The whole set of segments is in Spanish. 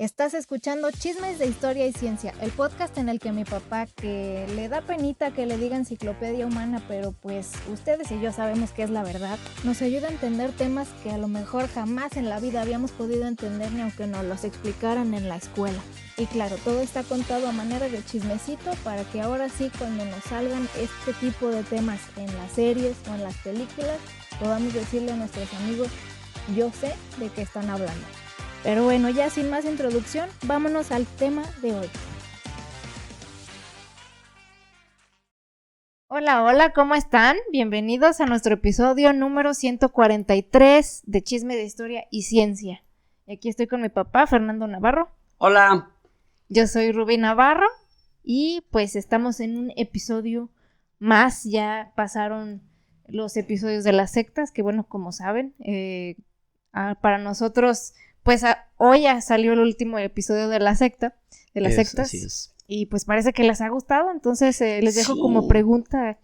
Estás escuchando Chismes de Historia y Ciencia, el podcast en el que mi papá, que le da penita que le diga enciclopedia humana, pero pues ustedes y yo sabemos que es la verdad, nos ayuda a entender temas que a lo mejor jamás en la vida habíamos podido entender ni aunque nos los explicaran en la escuela. Y claro, todo está contado a manera de chismecito para que ahora sí, cuando nos salgan este tipo de temas en las series o en las películas, podamos decirle a nuestros amigos, yo sé de qué están hablando. Pero bueno, ya sin más introducción, vámonos al tema de hoy. Hola, ¿cómo están? Bienvenidos a nuestro episodio número 143 de Chisme de Historia y Ciencia. Y aquí estoy con mi papá, Fernando Navarro. Hola. Yo soy Rubí Navarro y pues estamos en un episodio más. Ya pasaron los episodios de las sectas, que bueno, como saben, para nosotros... Pues hoy ya salió el último episodio de las sectas. Así es. Y pues parece que les ha gustado, entonces les dejo como pregunta.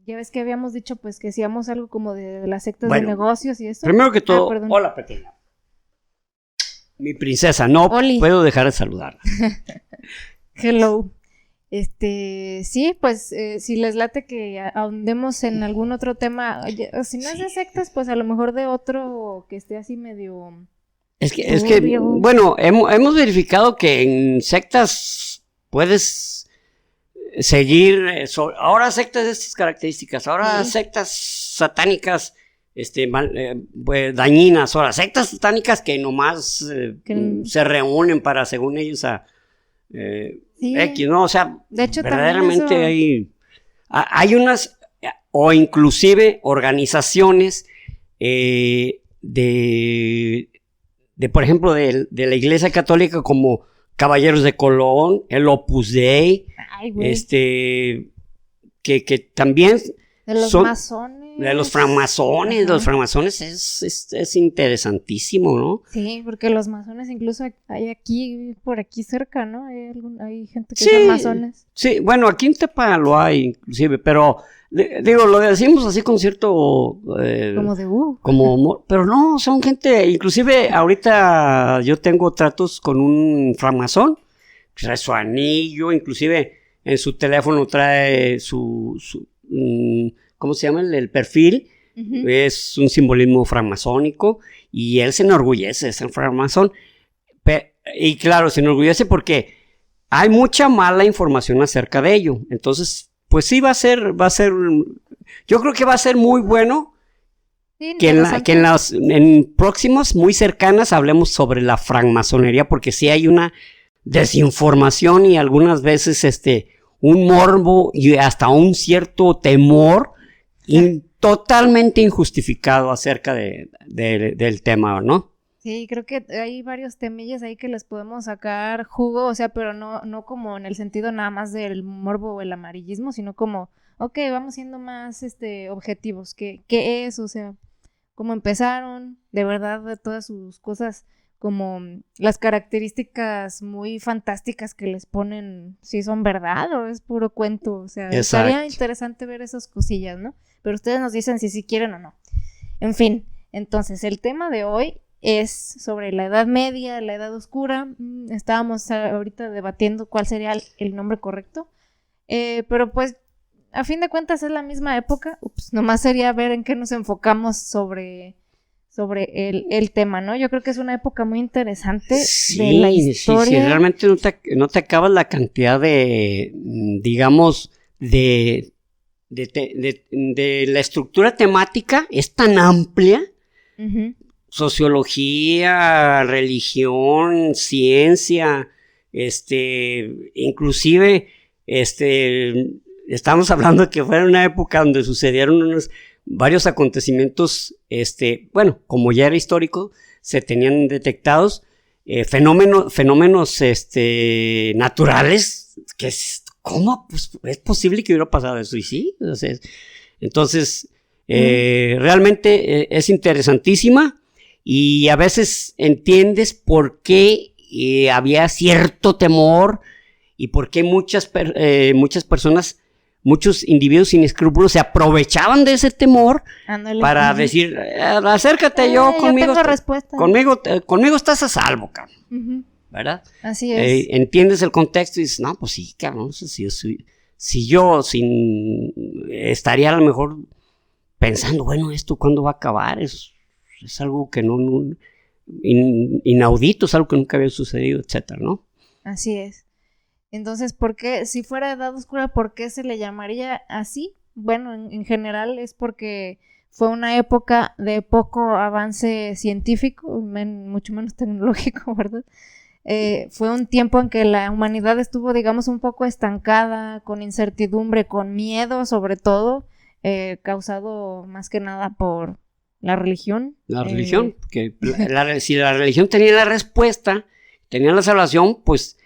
Ya ves que habíamos dicho pues que hacíamos algo como de las sectas de negocios y eso. Primero que todo, hola pequeña. Mi princesa, no Oli. Puedo dejar de saludarla. Hello. Sí, pues si les late que ahondemos en algún otro tema, si no es de sectas, pues a lo mejor de otro que esté así medio... Es que bueno, hemos verificado que en sectas puedes seguir, ahora sectas de estas características, ahora sectas satánicas, pues, dañinas, ahora sectas satánicas que nomás se reúnen para, según ellos, X, ¿no? O sea, de hecho, verdaderamente hay unas, o inclusive organizaciones por ejemplo, de la Iglesia Católica como Caballeros de Colón, el Opus Dei, que también de los masones. De los francmasones, de los francmasones es interesantísimo, ¿no? Sí, porque los masones incluso hay aquí, por aquí cerca, ¿no? Hay gente que son masones. Sí, bueno, aquí en Tepa lo hay inclusive, pero... Digo, lo decimos así con cierto... como de como humor, pero no, son gente... Inclusive ahorita yo tengo tratos con un francmasón, trae su anillo, inclusive en su teléfono trae su ¿cómo se llama? El perfil, es un simbolismo francmasónico y él se enorgullece de ser francmasón. Y claro, se enorgullece porque hay mucha mala información acerca de ello, entonces... Pues sí, va a ser, yo creo que va a ser muy bueno que en próximas, muy cercanas, hablemos sobre la francmasonería, porque sí hay una desinformación y algunas veces un morbo y hasta un cierto temor totalmente injustificado acerca del tema, ¿no? Sí, creo que hay varios temillas ahí que les podemos sacar jugo, o sea, pero no como en el sentido nada más del morbo o el amarillismo, sino como, vamos siendo más objetivos, ¿qué es? O sea, cómo empezaron, de verdad, de todas sus cosas, como las características muy fantásticas que les ponen, si son verdad o es puro cuento, o sea, estaría interesante ver esas cosillas, ¿no? Pero ustedes nos dicen si sí quieren o no. En fin, entonces, el tema de hoy es sobre la Edad Media, la Edad Oscura. Estábamos ahorita debatiendo cuál sería el nombre correcto, pero pues a fin de cuentas es la misma época. Nomás sería ver en qué nos enfocamos sobre el tema, ¿no? Yo creo que es una época muy interesante de la historia. Sí, realmente no te acabas la cantidad de, digamos, de la estructura temática, es tan amplia. Sociología, religión, ciencia, inclusive, estamos hablando de que fue una época donde sucedieron varios acontecimientos, bueno, como ya era histórico, se tenían detectados fenómenos naturales, que ¿cómo pues, es posible que hubiera pasado eso? Y sí, entonces, realmente es interesantísima. Y a veces entiendes por qué había cierto temor y por qué muchas personas, muchos individuos sin escrúpulos se aprovechaban de ese temor para decir, acércate conmigo. Yo tengo respuesta. Conmigo estás a salvo, cabrón. ¿verdad? Así es. Entiendes el contexto y dices, no, pues sí, cabrón, si yo estaría a lo mejor pensando, bueno, ¿esto cuándo va a acabar? Es algo que inaudito, es algo que nunca había sucedido, etcétera, ¿no? Así es. Entonces, ¿por qué, si fuera Edad Oscura, por qué se le llamaría así? Bueno, en general es porque fue una época de poco avance científico, mucho menos tecnológico, ¿verdad? Fue un tiempo en que la humanidad estuvo, digamos, un poco estancada, con incertidumbre, con miedo sobre todo, causado más que nada por la religión. La religión, que si la religión tenía la respuesta, tenía la salvación, pues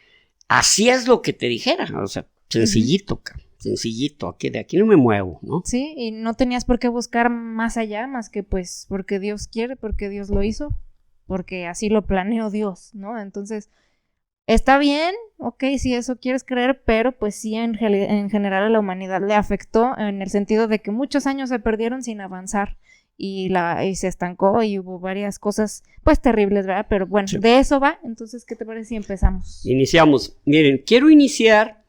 así es lo que te dijera, o sea, sencillito, sencillito, de aquí no me muevo, ¿no? Sí, y no tenías por qué buscar más allá, más que pues porque Dios quiere, porque Dios lo hizo, porque así lo planeó Dios, ¿no? Entonces, está bien, ok, si eso quieres creer, pero pues sí, en general a la humanidad le afectó en el sentido de que muchos años se perdieron sin avanzar y se estancó y hubo varias cosas pues terribles, ¿verdad? Pero bueno, sí. De eso va, entonces, ¿qué te parece si empezamos? Iniciamos. Miren, quiero iniciar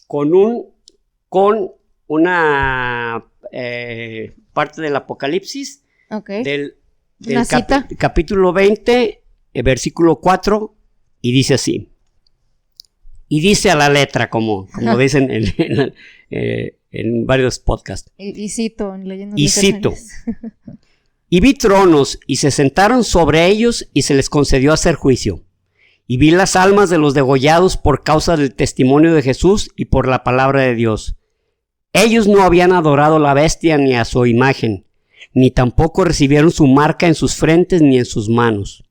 con una parte del Apocalipsis, okay. del capítulo 20, versículo 4, y dice así. Y dice a la letra, como dicen en varios podcasts. Y cito en Leyendas y cito. Y vi tronos, y se sentaron sobre ellos, y se les concedió hacer juicio. Y vi las almas de los degollados por causa del testimonio de Jesús y por la palabra de Dios. Ellos no habían adorado a la bestia ni a su imagen, ni tampoco recibieron su marca en sus frentes ni en sus manos.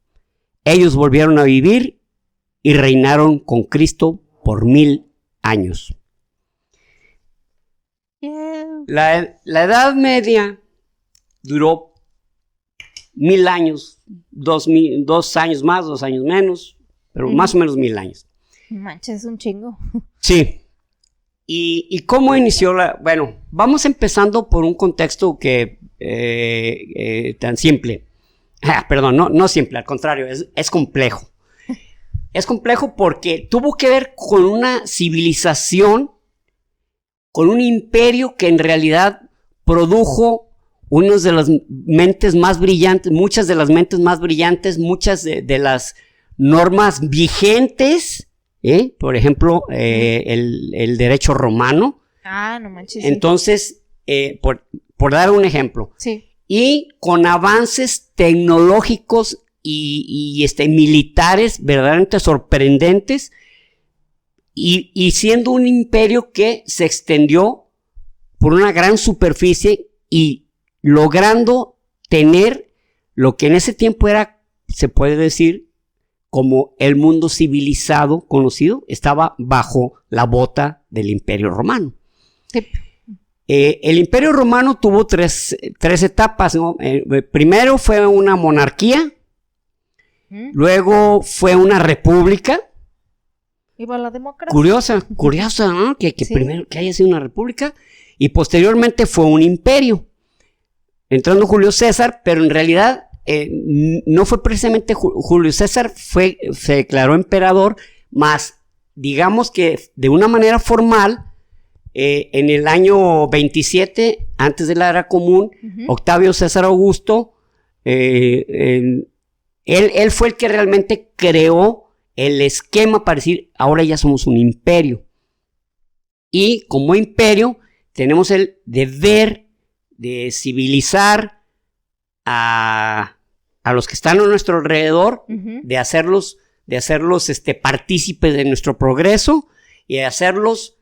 Ellos volvieron a vivir y reinaron con Cristo por 1000 años. La Edad Media duró 1000 años, 2 años más, 2 años menos, pero más o menos 1000 años. Manches, es un chingo. Sí. ¿Y cómo inició bueno, vamos empezando por un contexto que tan simple. Perdón, no simple, al contrario, es complejo. Es complejo porque tuvo que ver con una civilización, con un imperio que en realidad produjo unas de las mentes más brillantes, muchas de las mentes más brillantes, muchas de las normas vigentes, por ejemplo, el derecho romano. Ah, no manches. Entonces, por dar un ejemplo. Sí. Y con avances tecnológicos y militares verdaderamente sorprendentes, y siendo un imperio que se extendió por una gran superficie y logrando tener lo que en ese tiempo era, se puede decir, como el mundo civilizado conocido, estaba bajo la bota del Imperio Romano. Sí. El Imperio Romano tuvo tres etapas, ¿no? Primero fue una monarquía, luego fue una república. ¿Iba la democracia? Curiosa, ¿no? Que Sí. Primero que haya sido una república, y posteriormente fue un imperio, entrando Julio César, pero en realidad no fue precisamente Julio César, se declaró emperador, más digamos que de una manera formal, en el año 27, antes de la era común, Octavio César Augusto, él fue el que realmente creó el esquema para decir, ahora ya somos un imperio. Y como imperio, tenemos el deber de civilizar a los que están a nuestro alrededor, de hacerlos partícipes de nuestro progreso y de hacerlos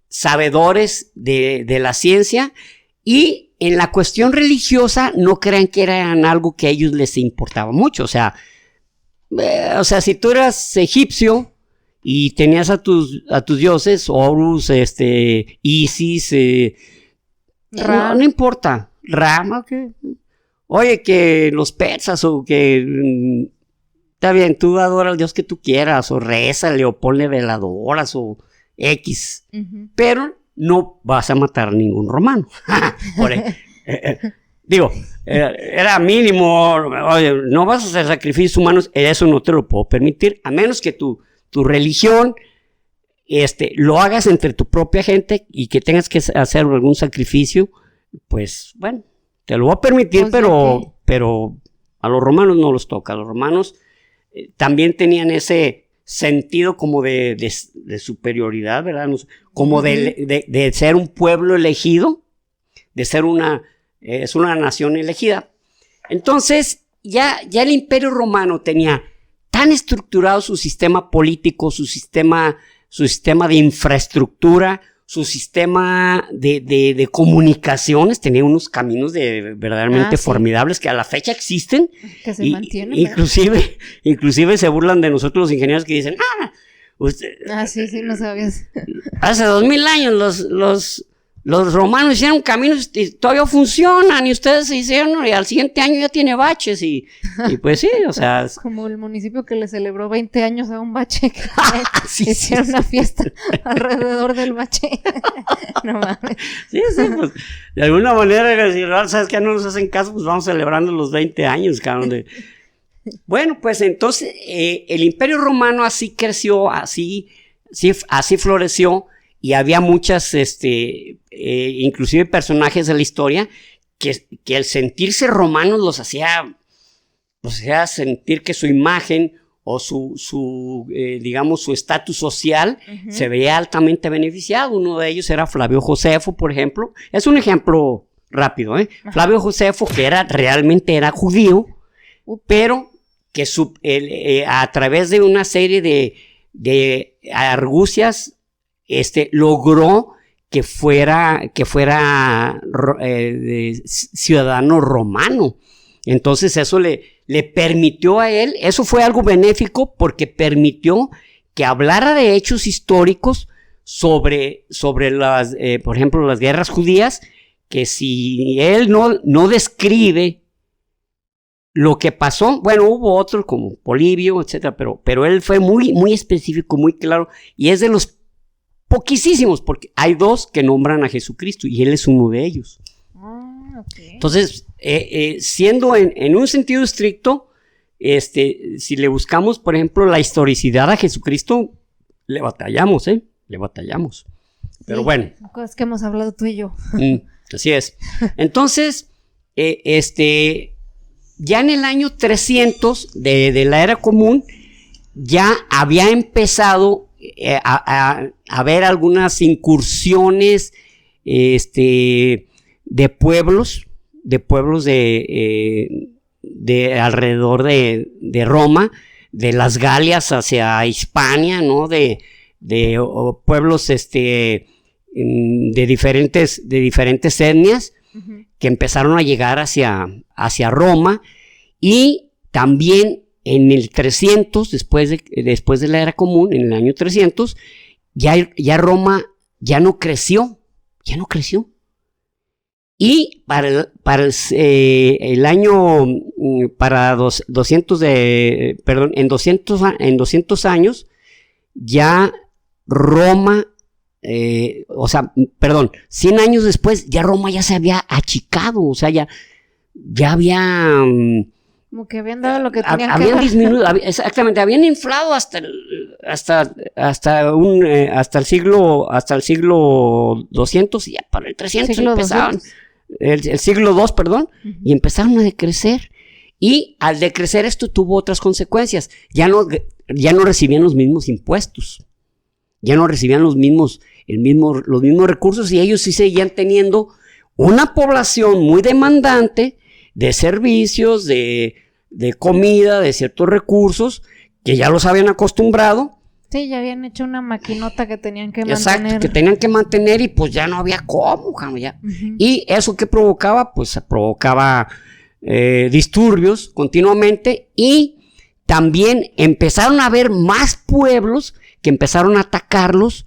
sabedores de la ciencia. Y en la cuestión religiosa, no crean que eran algo que a ellos les importaba mucho. O sea, si tú eras egipcio y tenías a tus dioses, Horus, Isis, no importa, Ra, okay. Oye, que los persas o que está bien, tú adora al dios que tú quieras, o rézale, o ponle veladoras, o X, pero no vas a matar a ningún romano. Digo, era mínimo, oye, no vas a hacer sacrificios humanos, eso no te lo puedo permitir, a menos que tu religión lo hagas entre tu propia gente y que tengas que hacer algún sacrificio, pues bueno, te lo voy a permitir, O sea pero a los romanos no los toca. A los romanos también tenían ese sentido como de superioridad, ¿verdad? Como de ser un pueblo elegido, de ser es una nación elegida. Entonces, ya el Imperio Romano tenía tan estructurado su sistema político, su sistema de infraestructura, su sistema de comunicaciones, tenía unos caminos verdaderamente formidables que a la fecha existen. Que se mantienen. Inclusive se burlan de nosotros los ingenieros que dicen, sí, no sabías. Hace 2000 años los romanos hicieron caminos y todavía funcionan y ustedes se hicieron y al siguiente año ya tiene baches y pues sí, o sea... Como el municipio que le celebró 20 años a un bache que hicieron una fiesta alrededor del bache. No mames. Sí, pues de alguna manera, si sabes que ya no nos hacen caso, pues vamos celebrando los 20 años, cabrón. Bueno, pues entonces el Imperio Romano así creció, así floreció. Y había muchas, inclusive personajes de la historia, que al sentirse romanos los hacía sentir que su imagen o digamos, su estatus social se veía altamente beneficiado. Uno de ellos era Flavio Josefo, por ejemplo. Es un ejemplo rápido, ¿eh? Flavio Josefo, que realmente era judío, pero que a través de una serie de argucias, logró que fuera ciudadano romano. Entonces eso le permitió a él, eso fue algo benéfico porque permitió que hablara de hechos históricos sobre las, por ejemplo, las guerras judías, que si él no describe lo que pasó, bueno, hubo otros como Polibio, etcétera, pero él fue muy, muy específico, muy claro, y es de los poquísimos, porque hay dos que nombran a Jesucristo y él es uno de ellos. Okay. Entonces, siendo en un sentido estricto, si le buscamos, por ejemplo, la historicidad a Jesucristo, le batallamos, Pero bueno. Cosas que hemos hablado tú y yo. Así es. Entonces, ya en el año 300 de la era común, ya había empezado a ver algunas incursiones de pueblos de alrededor de Roma, de las Galias hacia Hispania, ¿no? De pueblos de diferentes etnias que empezaron a llegar hacia Roma, y también en el 300, después de la era común, en el año 300, ya Roma ya no creció. Y para el año, en 200 años, ya Roma, 100 años después, ya Roma ya se había achicado, o sea, ya había... Como que habían dado lo que tenían que dar. Disminuido, exactamente, habían inflado hasta el siglo 200, y ya para el 300 empezaban, el siglo 2, perdón, y empezaron a decrecer. Y al decrecer esto tuvo otras consecuencias. Ya no recibían los mismos impuestos, ya no recibían los mismos recursos, y ellos sí seguían teniendo una población muy demandante de servicios, de comida, de ciertos recursos, que ya los habían acostumbrado. Sí, ya habían hecho una maquinota que tenían que mantener. Exacto, que tenían que mantener, y pues ya no había cómo, ya. Y eso que provocaba, pues provocaba disturbios continuamente, y también empezaron a haber más pueblos que empezaron a atacarlos,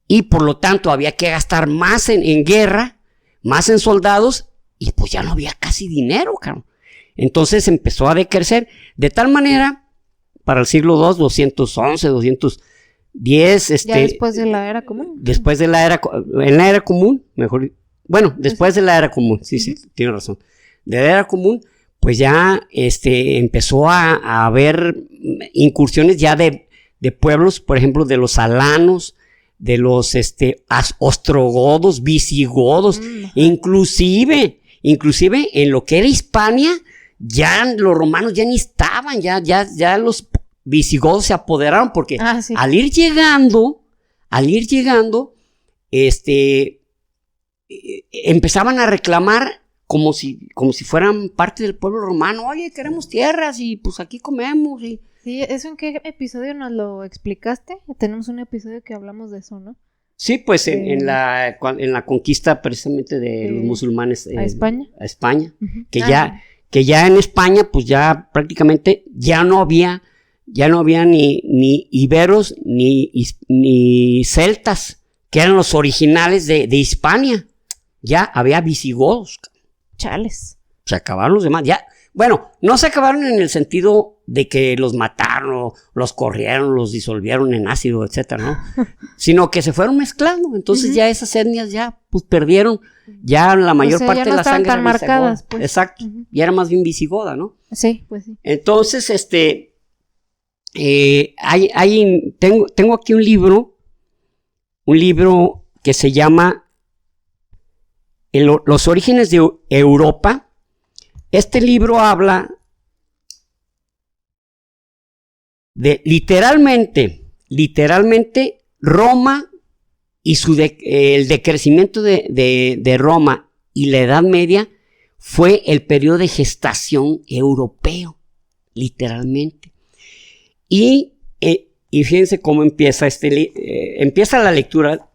y por lo tanto había que gastar más en guerra, más en soldados, y pues ya no había casi dinero, cabrón. Entonces empezó a decrecer de tal manera, para el siglo II, 211, 210, ya después de la era común. En la era común, mejor, bueno, después de la era común, sí, tiene razón. de la era común, pues ya empezó a haber incursiones ya de pueblos, por ejemplo, de los alanos, de los ostrogodos, visigodos, inclusive en lo que era Hispania, ya los romanos ya ni estaban, ya los visigodos se apoderaron, porque sí. al ir llegando, empezaban a reclamar como si fueran parte del pueblo romano. Oye, queremos tierras y pues aquí comemos. Sí, ¿eso en qué episodio nos lo explicaste? Tenemos un episodio que hablamos de eso, ¿no? Sí, pues en la conquista precisamente de los musulmanes a España. Uh-huh. Que ya en España pues ya prácticamente ya no había ni iberos ni celtas, que eran los originales de Hispania. Ya había visigodos. Chales. Se acabaron los demás. Ya, bueno, no se acabaron en el sentido de que los mataron, los corrieron, los disolvieron en ácido, etcétera, ¿no? Sino que se fueron mezclando. Entonces ya esas etnias ya pues perdieron ya la mayor parte de la sangre tan marcadas, pues. Exacto. Y era más bien visigoda, ¿no? Sí, pues sí. Entonces, tengo aquí un libro que se llama Los orígenes de Europa. Este libro habla de literalmente Roma y el decrecimiento de Roma y la Edad Media fue el periodo de gestación europeo, literalmente. Y fíjense cómo empieza empieza la lectura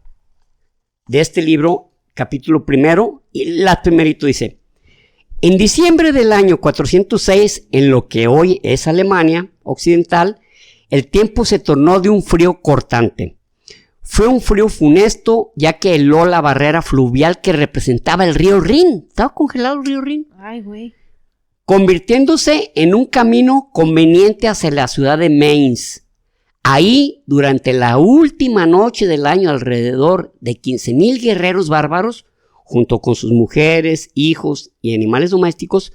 de este libro, capítulo 1, y la primerito dice: en diciembre del año 406, en lo que hoy es Alemania occidental, el tiempo se tornó de un frío cortante. Fue un frío funesto, ya que heló la barrera fluvial que representaba el río Rin. Estaba congelado el río Rin. Ay, güey. Convirtiéndose en un camino conveniente hacia la ciudad de Mainz. Ahí, durante la última noche del año, alrededor de 15,000 guerreros bárbaros, junto con sus mujeres, hijos y animales domésticos,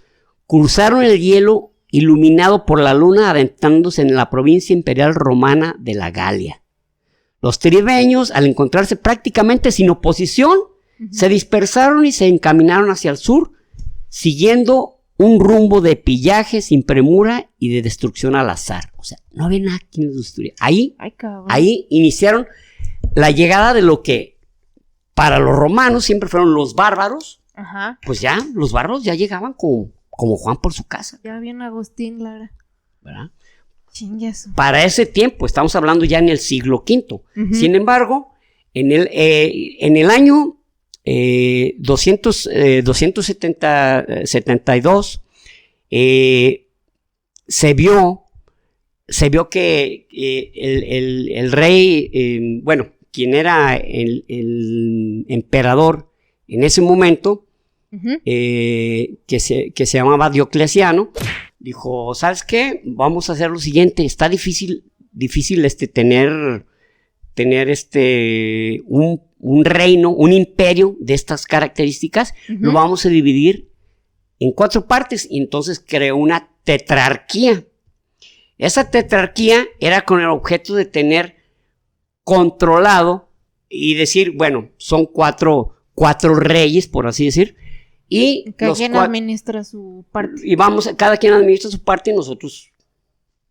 cruzaron el hielo iluminado por la luna, adentrándose en la provincia imperial romana de la Galia. Los tribeños, al encontrarse prácticamente sin oposición, se dispersaron y se encaminaron hacia el sur, siguiendo un rumbo de pillaje sin premura y de destrucción al azar. O sea, no había nada que los destruyera. Ahí iniciaron la llegada de lo que para los romanos siempre fueron los bárbaros. Ajá. Pues ya, los bárbaros ya llegaban como Juan por su casa. Ya bien Agustín Lara. ¿Verdad? Chingas. Para ese tiempo, estamos hablando ya en el siglo V. Uh-huh. Sin embargo, en el año 272, se vio que el rey, quien era el emperador en ese momento, uh-huh, que se llamaba Diocleciano, dijo: ¿sabes qué? Vamos a hacer lo siguiente. Está difícil tener un reino, un imperio de estas características. Uh-huh. Lo vamos a dividir en 4 partes, y entonces creó una tetrarquía. Esa tetrarquía era con el objeto de tener controlado y decir, bueno, son cuatro reyes, por así decir, y cada quien administra su parte. Y cada quien administra su parte, y nosotros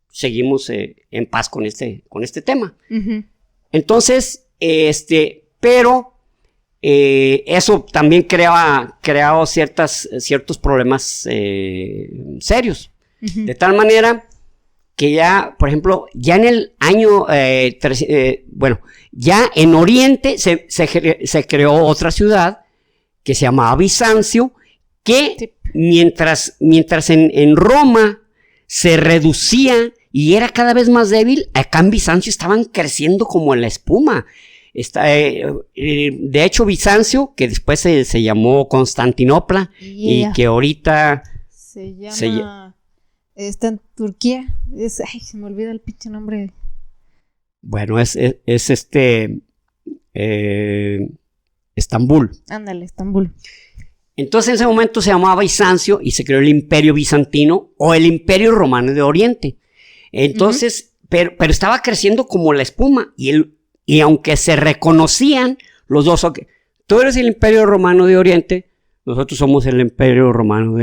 seguimos en paz con este tema. Uh-huh. Entonces, pero eso también creaba ciertos problemas serios. Uh-huh. De tal manera que ya, por ejemplo, ya en el año, ya en Oriente se creó otra ciudad que se llamaba Bizancio, que sí, mientras en Roma se reducía y era cada vez más débil, acá en Bizancio estaban creciendo como en la espuma. De hecho, Bizancio, que después se llamó Constantinopla, y que ahorita se llama... Está en Turquía. Se me olvida el pinche nombre. Bueno, es Estambul. Ándale, Estambul. Entonces en ese momento se llamaba Bizancio y se creó el Imperio Bizantino o el Imperio Romano de Oriente. Entonces, pero estaba creciendo como la espuma y aunque se reconocían los dos, okay, tú eres el Imperio Romano de Oriente, nosotros somos el Imperio Romano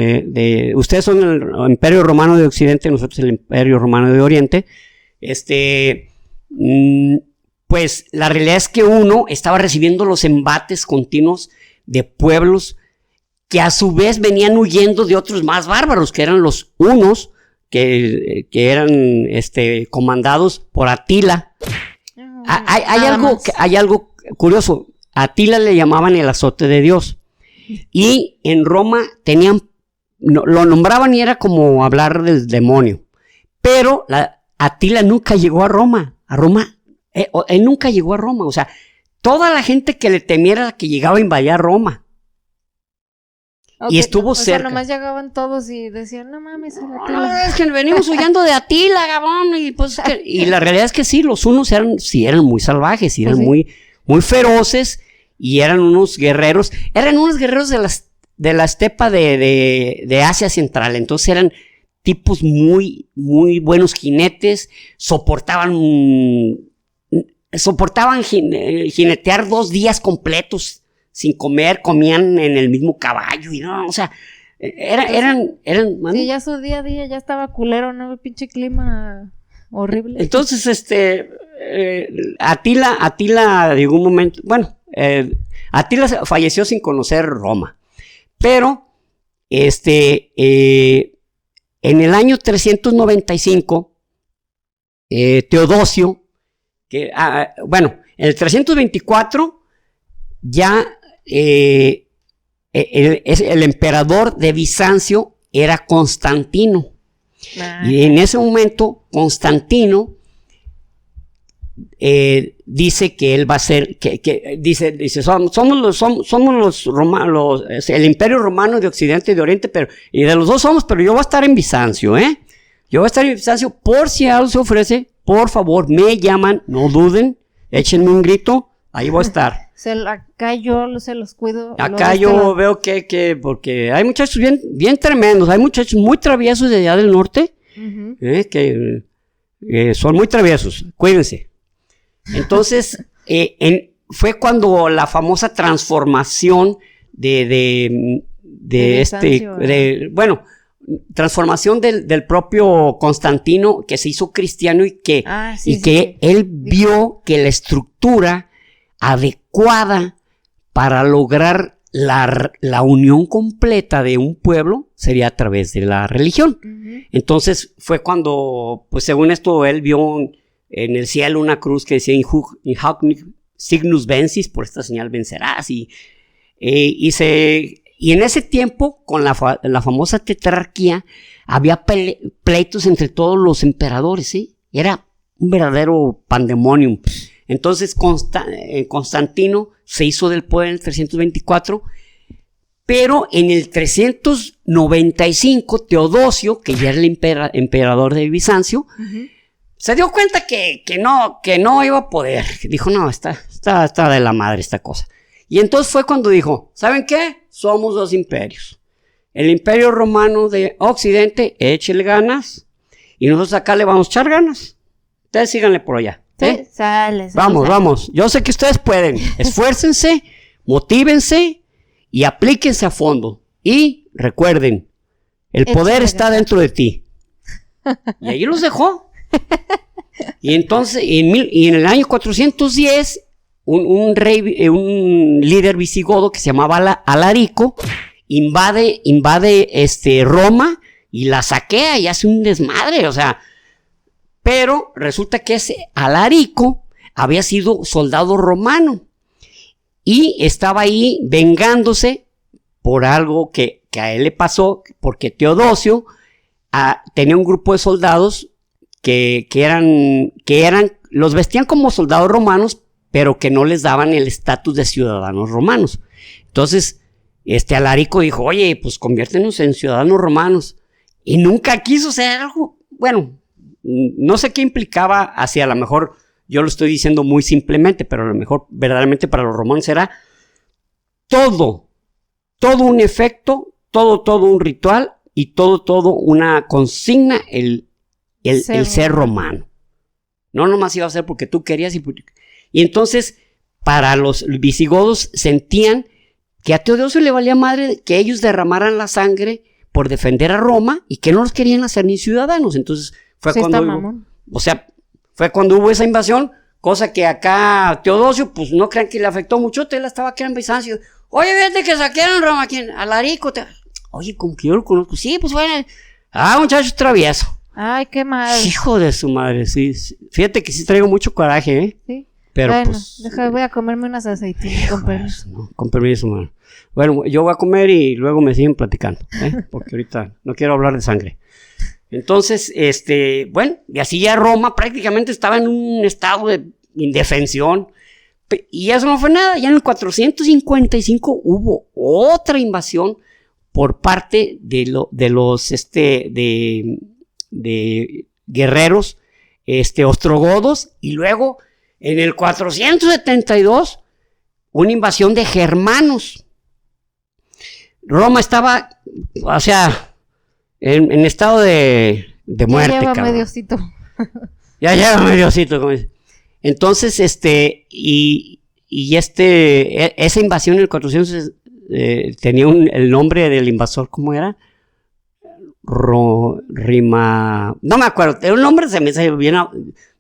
ustedes son el Imperio Romano de Occidente, nosotros el Imperio Romano de Oriente. Pues la realidad es que uno estaba recibiendo los embates continuos de pueblos que a su vez venían huyendo de otros más bárbaros, que eran los hunos, que eran comandados por Atila. Hay algo curioso. A Atila le llamaban el azote de Dios. Y en Roma lo nombraban y era como hablar del demonio. Pero Atila nunca llegó a Roma. Él nunca llegó a Roma. O sea, toda la gente que le temiera la que llegaba a invadir Roma. Okay, y estuvo cerca. Sea, nomás llegaban todos y decían, no mames, el Atila. Es que venimos huyendo de Atila, Gabón. Y la realidad es que sí, los hunos eran muy salvajes, eran muy, muy feroces y eran unos guerreros de la estepa de Asia Central. Entonces eran tipos muy, muy buenos jinetes, soportaban jinetear 2 días completos sin comer, comían en el mismo caballo y no, o sea, eran sí, ya su día a día ya estaba culero, ¿no? El pinche clima horrible. Entonces, Atila llegó un momento, Atila falleció sin conocer Roma, pero en el año 395 Teodosio, en el 324 ya el emperador de Bizancio era Constantino. Y en ese momento Constantino dice que él va a ser, dice somos los romanos, el Imperio Romano de Occidente y de Oriente, y de los dos pero yo voy a estar en Bizancio, yo voy a estar en Bizancio, por si algo se ofrece, por favor, me llaman, no duden, échenme un grito, ahí voy a estar. Acá yo se los cuido. Acá yo veo que porque hay muchachos bien tremendos, hay muchachos muy traviesos de allá del norte, que son muy traviesos, cuídense. Entonces, fue cuando la famosa transformación transformación del propio Constantino, que se hizo cristiano y que él vio que la estructura adecuada para lograr la unión completa de un pueblo sería a través de la religión. Entonces fue cuando, pues según esto, él vio en el cielo una cruz que decía in hoc signus vencis, por esta señal vencerás, y en ese tiempo, con la famosa tetrarquía, había pleitos entre todos los emperadores, era un verdadero pandemonium. Entonces Constantino se hizo del poder en el 324, pero en el 395 Teodosio, que ya era el emperador de Bizancio, se dio cuenta que no iba a poder. Dijo, no, está de la madre esta cosa. Y entonces fue cuando dijo, ¿saben qué? Somos 2 imperios. El Imperio Romano de Occidente, échele ganas, y nosotros acá le vamos a echar ganas. Ustedes síganle por allá. Sale. Vamos. Yo sé que ustedes pueden. Esfuércense, motívense y aplíquense a fondo. Y recuerden, el poder está dentro de ti. Y ahí los dejó. Y entonces, en el año 410, un líder visigodo que se llamaba Alarico invade Roma y la saquea y hace un desmadre, o sea. Pero resulta que ese Alarico había sido soldado romano y estaba ahí vengándose por algo que a él le pasó, porque Teodosio tenía un grupo de soldados que los vestían como soldados romanos, pero que no les daban el estatus de ciudadanos romanos. Entonces, Alarico dijo, oye, pues conviértenos en ciudadanos romanos. Y nunca quiso hacer algo, no sé qué implicaba, así a lo mejor yo lo estoy diciendo muy simplemente, pero a lo mejor verdaderamente para los romanos era todo todo un efecto, todo un ritual y todo una consigna el ser romano. No nomás iba a ser porque tú querías. Y entonces, para los visigodos sentían que a Teodosio le valía madre que ellos derramaran la sangre por defender a Roma y que no los querían hacer ni ciudadanos. Entonces fue cuando hubo esa invasión, cosa que acá Teodosio, pues no crean que le afectó mucho, te la estaba quedando en Bizancio. Oye, fíjate que saquearon Roma, ¿quién? Alarico. Oye, como que yo lo conozco. Sí, pues bueno. Muchacho travieso. Ay, qué mal. Hijo de su madre, sí. Fíjate que sí traigo mucho coraje, ¿eh? Sí. Pero bueno, pues... voy a comerme unas aceitinas con permiso. No, con permiso, mano. Bueno, yo voy a comer y luego me siguen platicando, porque ahorita no quiero hablar de sangre. Entonces, bueno, y así ya Roma prácticamente estaba en un estado de indefensión. Y eso no fue nada. Ya en el 455 hubo otra invasión por parte de los guerreros ostrogodos, y luego en el 472 una invasión de germanos. Roma estaba, o sea, en estado de muerte. Ya lleva mediocito. Ya lleva mediocito, como dice. Entonces, esa invasión en el 400 tenía el nombre del invasor, ¿cómo era? No me acuerdo, el nombre se me hace bien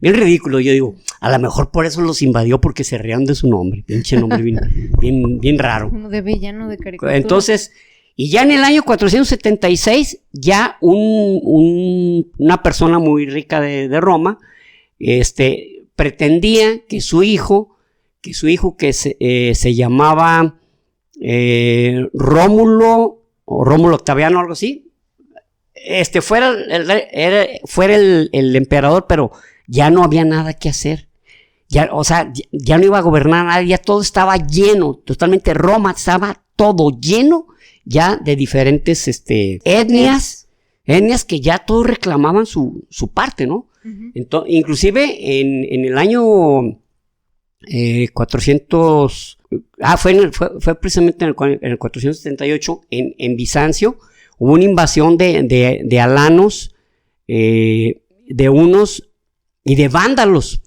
ridículo. Yo digo, a lo mejor por eso los invadió, porque se reían de su nombre, pinche nombre bien raro. De villano de caricatura. Entonces, y ya en el año 476, ya una persona muy rica de Roma, pretendía que su hijo que se llamaba Rómulo Octaviano, algo así, fuera el emperador, pero ya no había nada que hacer. Ya, o sea, ya no iba a gobernar a nadie, ya todo estaba lleno, totalmente. Roma estaba todo lleno ya de diferentes etnias que ya todos reclamaban su parte, ¿no? Uh-huh. Entonces, inclusive en el año 400, fue precisamente en el 478, en Bizancio, hubo una invasión de alanos, de hunos y de vándalos,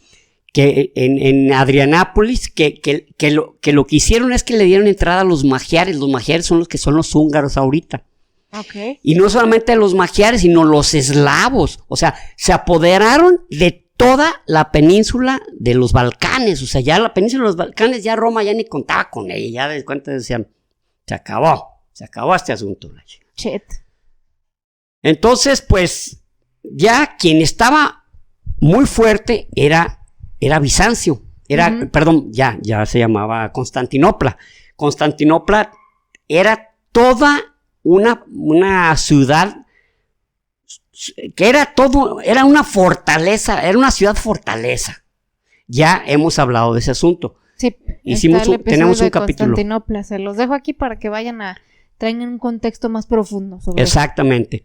que en Adrianápolis, que lo que hicieron es que le dieron entrada a los magiares. Los magiares son los húngaros ahorita. Okay. Y no solamente los magiares, sino los eslavos. O sea, se apoderaron de toda la península de los Balcanes. O sea, ya la península de los Balcanes, ya Roma ya ni contaba con ella. Ya de cuenta decían, se acabó este asunto. Shit. Entonces, pues, ya quien estaba muy fuerte era Bizancio. Uh-huh. Perdón, ya se llamaba Constantinopla. Constantinopla era toda una ciudad que era una fortaleza, era una ciudad fortaleza. Ya hemos hablado de ese asunto. Sí, tenemos un capítulo. Constantinopla, se los dejo aquí para que traigan un contexto más profundo sobre exactamente.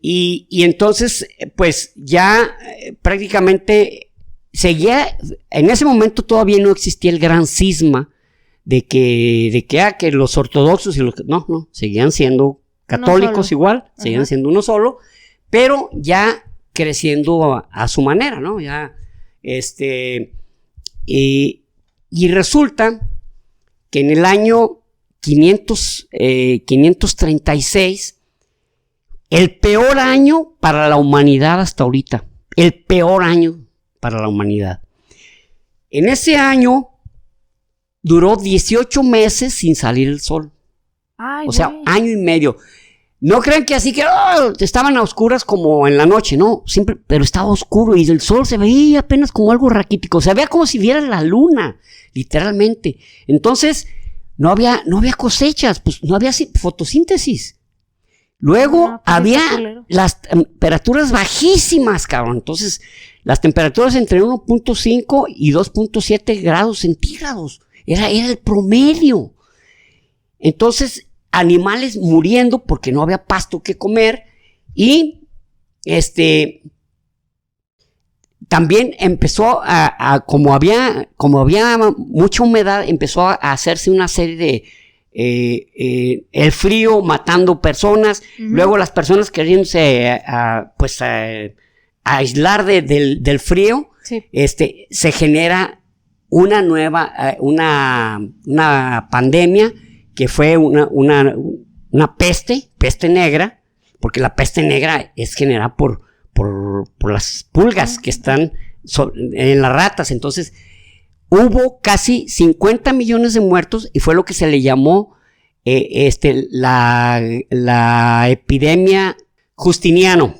Y entonces, pues ya prácticamente seguía, en ese momento todavía no existía el gran cisma de que los ortodoxos y los no, seguían siendo católicos igual, seguían siendo uno solo, pero ya creciendo a su manera, ¿no? Ya, y resulta que en el año 536, el peor año para la humanidad hasta ahorita, el peor año para la humanidad. En ese año duró 18 meses sin salir el sol. Ay, o sea, año y medio. No crean que así que estaban a oscuras como en la noche, no, siempre, pero estaba oscuro y el sol se veía apenas como algo raquítico, se veía como si viera la luna, literalmente. Entonces, no había cosechas, pues no había fotosíntesis. Luego había las temperaturas bajísimas, cabrón. Entonces, las temperaturas entre 1.5 y 2.7 grados centígrados. Era el promedio. Entonces, animales muriendo porque no había pasto que comer. Y también empezó como había mucha humedad, empezó a hacerse una serie el frío matando personas, luego las personas queriéndose aislar del frío, sí. Se genera una nueva, una pandemia que fue una peste negra, porque la peste negra es generada por las pulgas que están en las ratas. Entonces hubo casi 50 millones de muertos y fue lo que se le llamó la epidemia Justiniano.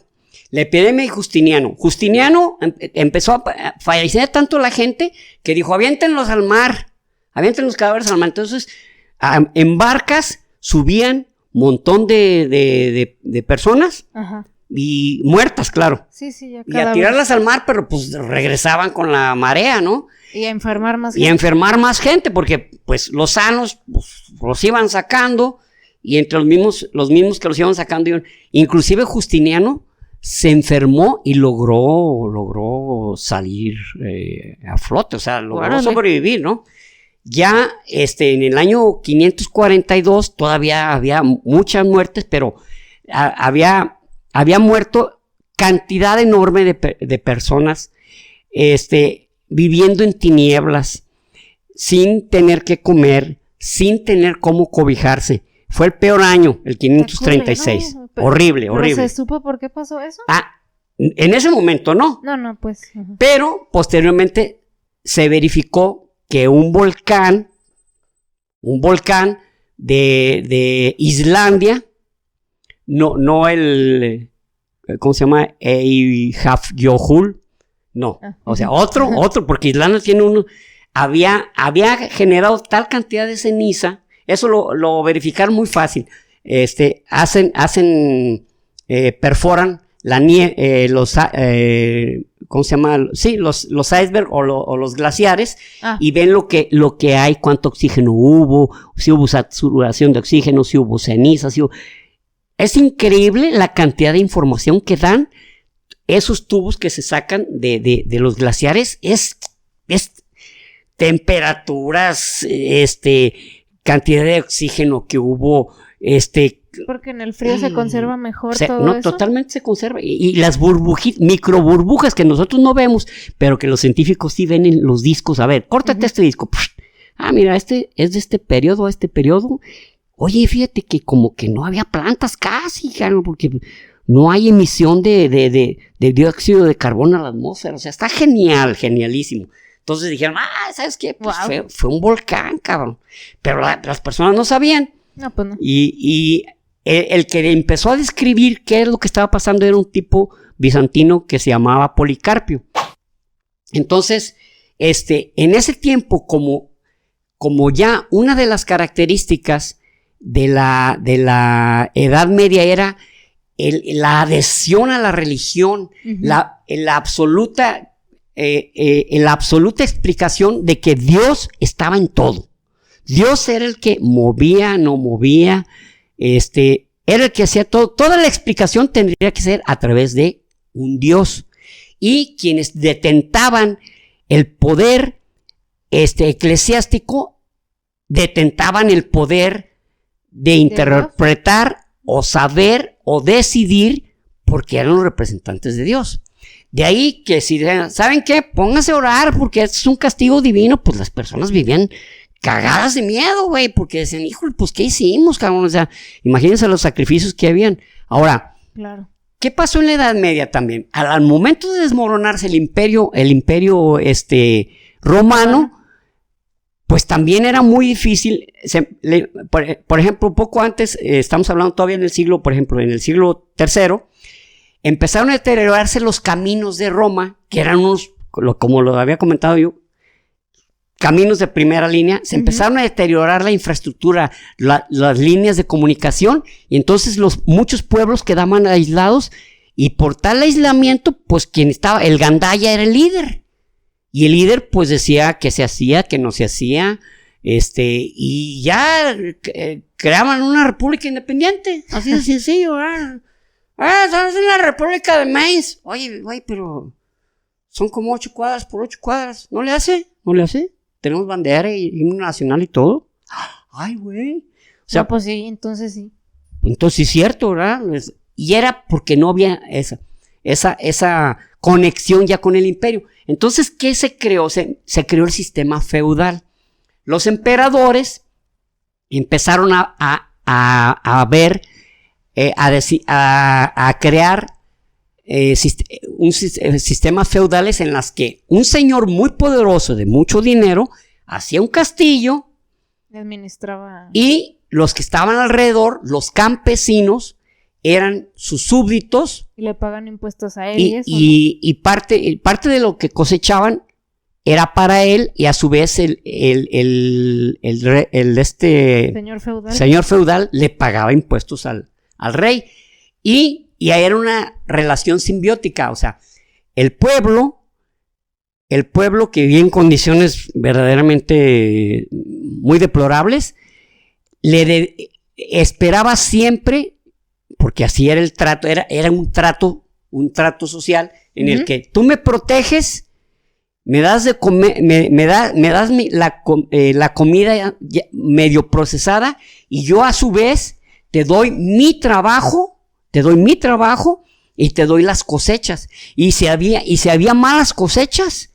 La epidemia de Justiniano. Justiniano empezó a fallecer tanto la gente que dijo, aviéntenlos al mar, avienten los cadáveres al mar. Entonces, en barcas subían un montón de personas. Ajá. Y muertas, claro. Sí, ya y a tirarlas al mar, pero pues regresaban con la marea, ¿no? Y a enfermar más gente. Y a enfermar más gente, porque pues los sanos pues, los iban sacando, y entre los mismos que los iban sacando, inclusive Justiniano se enfermó y logró salir a flote, o sea, logró sobrevivir, ¿no? Ya en el año 542 todavía había muchas muertes, pero había muerto cantidad enorme de personas viviendo en tinieblas, sin tener que comer, sin tener cómo cobijarse. Fue el peor año, el 536. Horrible. ¿Pero se supo por qué pasó eso? En ese momento no. No, pues. Uh-huh. Pero posteriormente se verificó que un volcán de Islandia, no el, ¿cómo se llama? Eyjafjallajökull, no, o sea, otro, porque Islandia tiene uno, había generado tal cantidad de ceniza, eso lo verificaron muy fácil, perforan la nieve, ¿cómo se llama? Sí, los icebergs o los glaciares, y ven lo que hay, cuánto oxígeno hubo, si hubo saturación de oxígeno, si hubo ceniza, Es increíble la cantidad de información que dan esos tubos que se sacan de los glaciares. Es temperaturas, cantidad de oxígeno que hubo, porque en el frío se conserva mejor todo eso. Totalmente se conserva. Y las microburbujas que nosotros no vemos, pero que los científicos sí ven en los discos. A ver, córtate este disco. Mira, es de este periodo a este periodo. Oye, fíjate que como que no había plantas casi, porque no hay emisión de dióxido de carbono a la atmósfera. O sea, está genialísimo. Entonces dijeron, ¿sabes qué? Pues fue un volcán, cabrón. Pero las personas no sabían. No, pues no. Y el que empezó a describir qué es lo que estaba pasando era un tipo bizantino que se llamaba Policarpio. Entonces, en ese tiempo, como ya una de las características de la Edad Media era la adhesión a la religión, uh-huh. la absoluta explicación de que Dios estaba en todo. Dios era el que movía, no movía, era el que hacía todo. Toda la explicación tendría que ser a través de un Dios. Y quienes detentaban el poder eclesiástico, detentaban el poder de interpretar o saber o decidir, porque eran los representantes de Dios. De ahí que si ¿saben qué? Pónganse a orar porque es un castigo divino. Pues las personas vivían cagadas de miedo, güey, porque decían, híjole, pues ¿qué hicimos, cabrón? O sea, imagínense los sacrificios que habían. Ahora, claro. ¿Qué pasó en la Edad Media también? Al momento de desmoronarse el imperio romano, pues también era muy difícil. Por ejemplo, poco antes, estamos hablando todavía en el siglo III, empezaron a deteriorarse los caminos de Roma, que eran como lo había comentado yo, caminos de primera línea. Se empezaron a deteriorar la infraestructura, las líneas de comunicación, y entonces muchos pueblos quedaban aislados, y por tal aislamiento, pues quien estaba, el gandaya era el líder. Y el líder pues decía que se hacía, que no se hacía, y ya creaban una república independiente, así de sencillo. Estamos en la República de Maine. Oye, güey, pero son como 8 cuadras por 8 cuadras. ¿No le hace? Tenemos bandera y himno nacional y todo. Ay, güey. sea, no, pues sí, entonces sí. Entonces sí es cierto, ¿verdad? Y era porque no había esa conexión ya con el imperio. Entonces, ¿qué se creó? Se creó el sistema feudal. Los emperadores empezaron a ver, a crear sistemas feudales en las que un señor muy poderoso de mucho dinero hacía un castillo Administraba. y los que estaban alrededor, los campesinos, eran sus súbditos. Y le pagan impuestos a él y parte de lo que cosechaban era para él, y a su vez señor feudal le pagaba impuestos al rey. Y ahí era una relación simbiótica, o sea, el pueblo que vivía en condiciones verdaderamente muy deplorables, esperaba siempre, porque así era el trato, era un trato social en el que tú me proteges, me das de comer, me das la comida medio procesada, y yo a su vez te doy mi trabajo y te doy las cosechas. Y si había malas cosechas,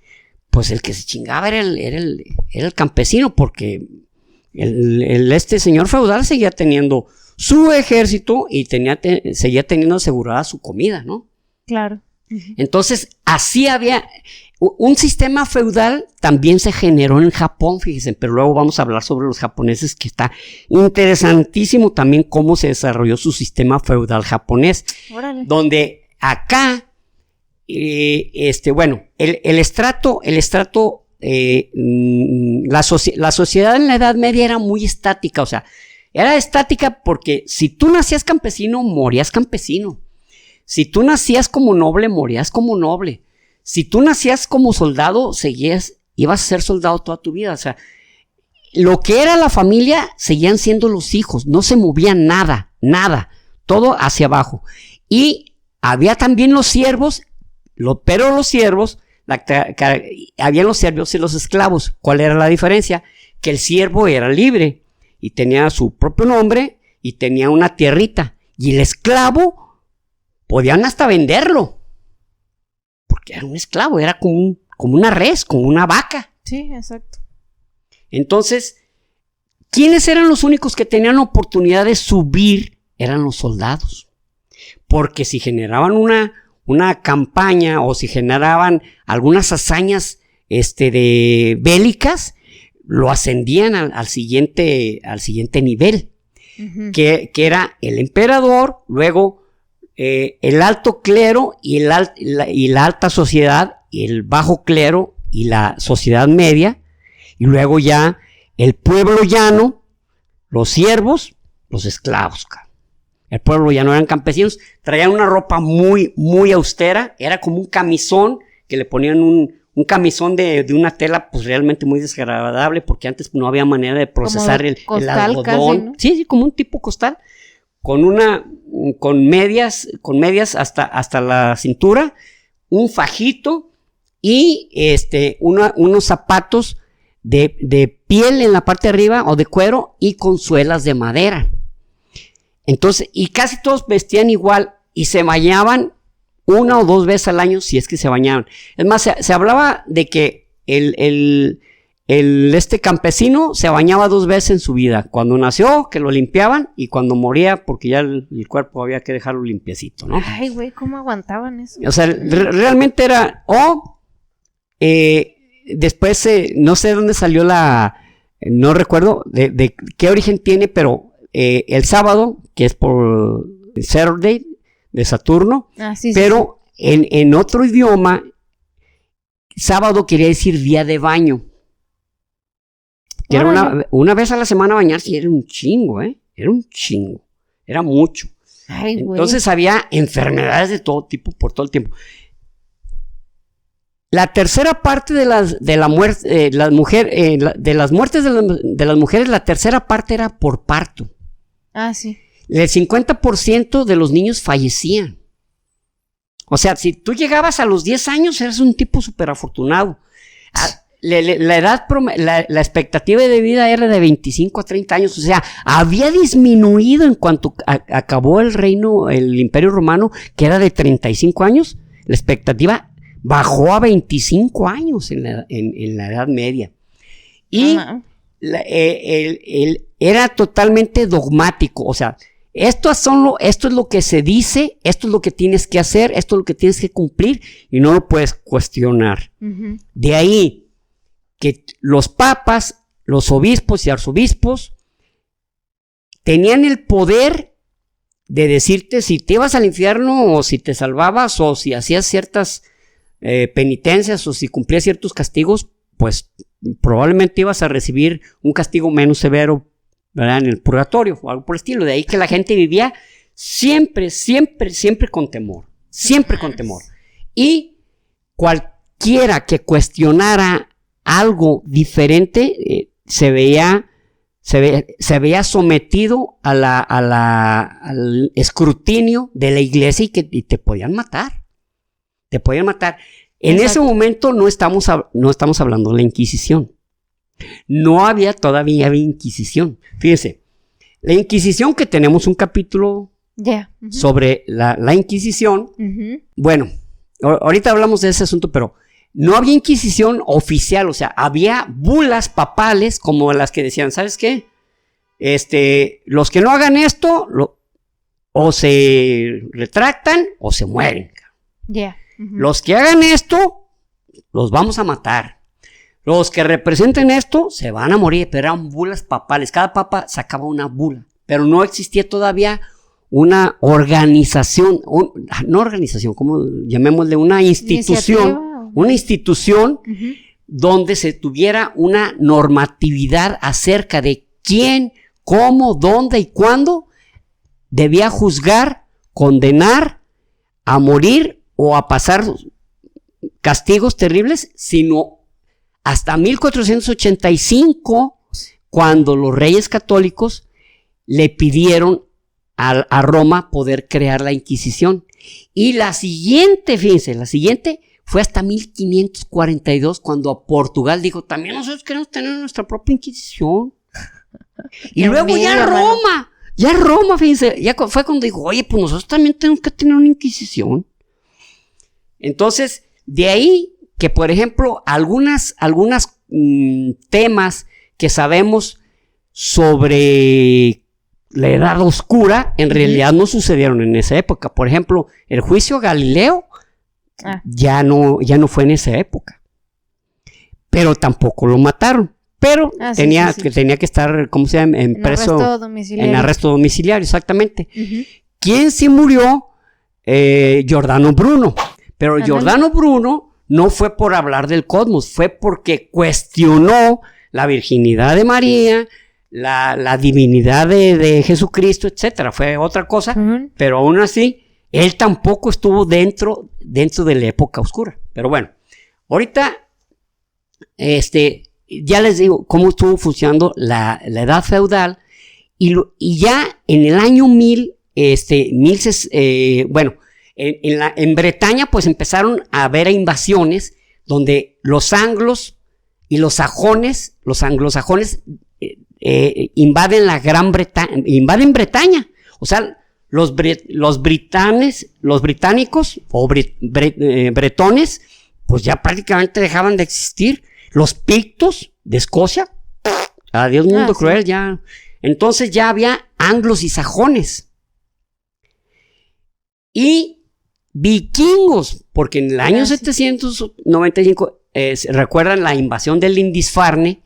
pues el que se chingaba era el campesino, porque este señor feudal seguía teniendo su ejército y seguía teniendo asegurada su comida, ¿no? Claro. Entonces, así había un sistema feudal. También se generó en Japón, fíjense, pero luego vamos a hablar sobre los japoneses, que está interesantísimo también cómo se desarrolló su sistema feudal japonés. Órale. Donde acá, bueno, el estrato, la sociedad en la Edad Media era muy estática, o sea, era estática porque si tú nacías campesino, morías campesino. Si tú nacías como noble, morías como noble. Si tú nacías como soldado, ibas a ser soldado toda tu vida. O sea, lo que era la familia seguían siendo los hijos, no se movía nada, todo hacia abajo. Y había también los siervos, pero los siervos, había los siervos y los esclavos. ¿Cuál era la diferencia? Que el siervo era libre y tenía su propio nombre y tenía una tierrita. Y el esclavo podían hasta venderlo, porque era un esclavo, era como una res, como una vaca. Sí, exacto. Entonces, ¿quiénes eran los únicos que tenían oportunidad de subir? Eran los soldados. Porque si generaban una campaña, o si generaban algunas hazañas bélicas, lo ascendían al siguiente nivel, que era el emperador, luego el alto clero y la alta sociedad, y el bajo clero y la sociedad media, y luego ya el pueblo llano, los siervos, los esclavos. El pueblo llano eran campesinos, traían una ropa muy, muy austera, era como un camisón, que le ponían un camisón de una tela pues realmente muy desagradable, porque antes no había manera de procesar el algodón. Casi, ¿no? Sí, como un tipo costal, con medias hasta la cintura, un fajito y unos zapatos de piel en la parte de arriba, o de cuero, y con suelas de madera. Entonces, y casi todos vestían igual y se bañaban 1 o 2 veces al año, si es que se bañaban. Es más, se hablaba de que este campesino se bañaba 2 veces en su vida: cuando nació, que lo limpiaban, y cuando moría, porque ya el cuerpo había que dejarlo limpiecito, ¿no? Ay, güey, ¿cómo aguantaban eso? O sea, realmente era, después, no sé de dónde salió no recuerdo de qué origen tiene, pero el sábado, que es por Saturday, de Saturno, sí, pero sí. En otro idioma, sábado quería decir día de baño. Que era una vez a la semana bañarse, y era un chingo, era un chingo, era mucho. Ay, entonces había enfermedades de todo tipo por todo el tiempo. La tercera parte de las muertes de las mujeres, la tercera parte era por parto. Sí. El 50% de los niños fallecían. O sea, si tú llegabas a los 10 años, eras un tipo súper afortunado. la expectativa de vida era de 25 a 30 años, o sea, había disminuido en cuanto acabó el Imperio Romano, que era de 35 años, la expectativa bajó a 25 años en la Edad Media. Y era totalmente dogmático, o sea, esto es lo que se dice, esto es lo que tienes que hacer, esto es lo que tienes que cumplir y no lo puedes cuestionar. Uh-huh. De ahí que los papas, los obispos y arzobispos tenían el poder de decirte si te ibas al infierno o si te salvabas o si hacías ciertas penitencias o si cumplías ciertos castigos, pues probablemente ibas a recibir un castigo menos severo, ¿verdad? En el purgatorio o algo por el estilo. De ahí que la gente vivía siempre con temor. Siempre con temor. Y cualquiera que cuestionara algo diferente se veía sometido al escrutinio de la iglesia y te podían matar. Te podían matar. En ese momento no estamos hablando de la Inquisición. No había todavía Inquisición. Fíjense, la Inquisición, que tenemos un capítulo sobre la Inquisición. Uh-huh. Bueno, ahorita hablamos de ese asunto, pero no había Inquisición oficial, o sea, había bulas papales como las que decían, ¿sabes qué? Los que no hagan esto, o se retractan o se mueren. Uh-huh. Los que hagan esto, los vamos a matar. Los que representen esto, se van a morir, pero eran bulas papales. Cada papa sacaba una bula, pero no existía todavía una organización, no organización, como llamémosle, una institución. Una institución uh-huh. donde se tuviera una normatividad acerca de quién, cómo, dónde y cuándo debía juzgar, condenar, a morir o a pasar castigos terribles, sino hasta 1485, cuando los reyes católicos le pidieron a Roma poder crear la Inquisición. Y la siguiente fue hasta 1542, cuando a Portugal dijo, también nosotros queremos tener nuestra propia Inquisición. Y luego ya Roma, fíjense, ya fue cuando dijo, oye, pues nosotros también tenemos que tener una Inquisición. Entonces, de ahí que, por ejemplo, algunas temas que sabemos sobre la Edad Oscura, en realidad no sucedieron en esa época. Por ejemplo, el juicio Galileo ya no fue en esa época. Pero tampoco lo mataron. Pero tenía que estar, ¿cómo se llama? En arresto domiciliario. En arresto domiciliario, exactamente. Uh-huh. ¿Quién sí murió? Giordano Bruno. Pero Giordano Bruno no fue por hablar del cosmos, fue porque cuestionó la virginidad de María, la divinidad de Jesucristo, etcétera. Fue otra cosa, uh-huh. Pero aún así, él tampoco estuvo dentro de la época oscura. Pero bueno, ahorita, ya les digo cómo estuvo funcionando la edad feudal, y ya en el año en Bretaña pues empezaron a haber invasiones donde los anglos y los anglosajones invaden invaden Bretaña. O sea, los británicos o bretones pues ya prácticamente dejaban de existir. Los pictos de Escocia, adiós mundo cruel, ya. Entonces ya había anglos y sajones. Y vikingos, porque en el año 795, recuerdan la invasión del Lindisfarne,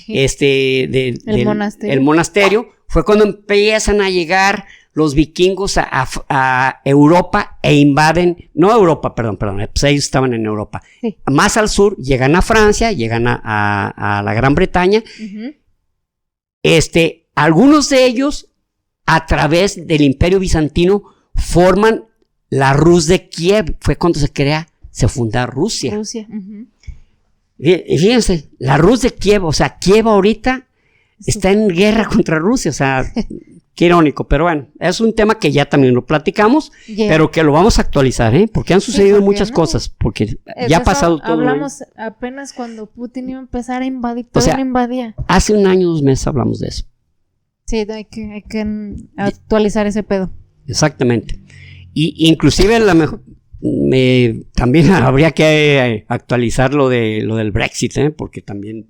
el monasterio, fue cuando empiezan a llegar los vikingos a Europa e invaden, no Europa, perdón, pues ellos estaban en Europa, sí. Más al sur, llegan a Francia, llegan a la Gran Bretaña, uh-huh. Algunos de ellos, a través del Imperio Bizantino, forman la Rus de Kiev. Fue cuando se funda Rusia. Uh-huh. Y fíjense, la Rus de Kiev, o sea, Kiev ahorita está en guerra contra Rusia, o sea, Qué irónico, pero bueno, es un tema que ya también lo platicamos, pero que lo vamos a actualizar, porque han sucedido muchas cosas, porque ya ha pasado todo. Hablamos apenas cuando Putin iba a empezar a invadir, todo lo invadía. Hace 1 año, 2 meses hablamos de eso. Sí, hay que actualizar ese pedo. Exactamente. Y inclusive también habría que actualizar lo del Brexit, porque también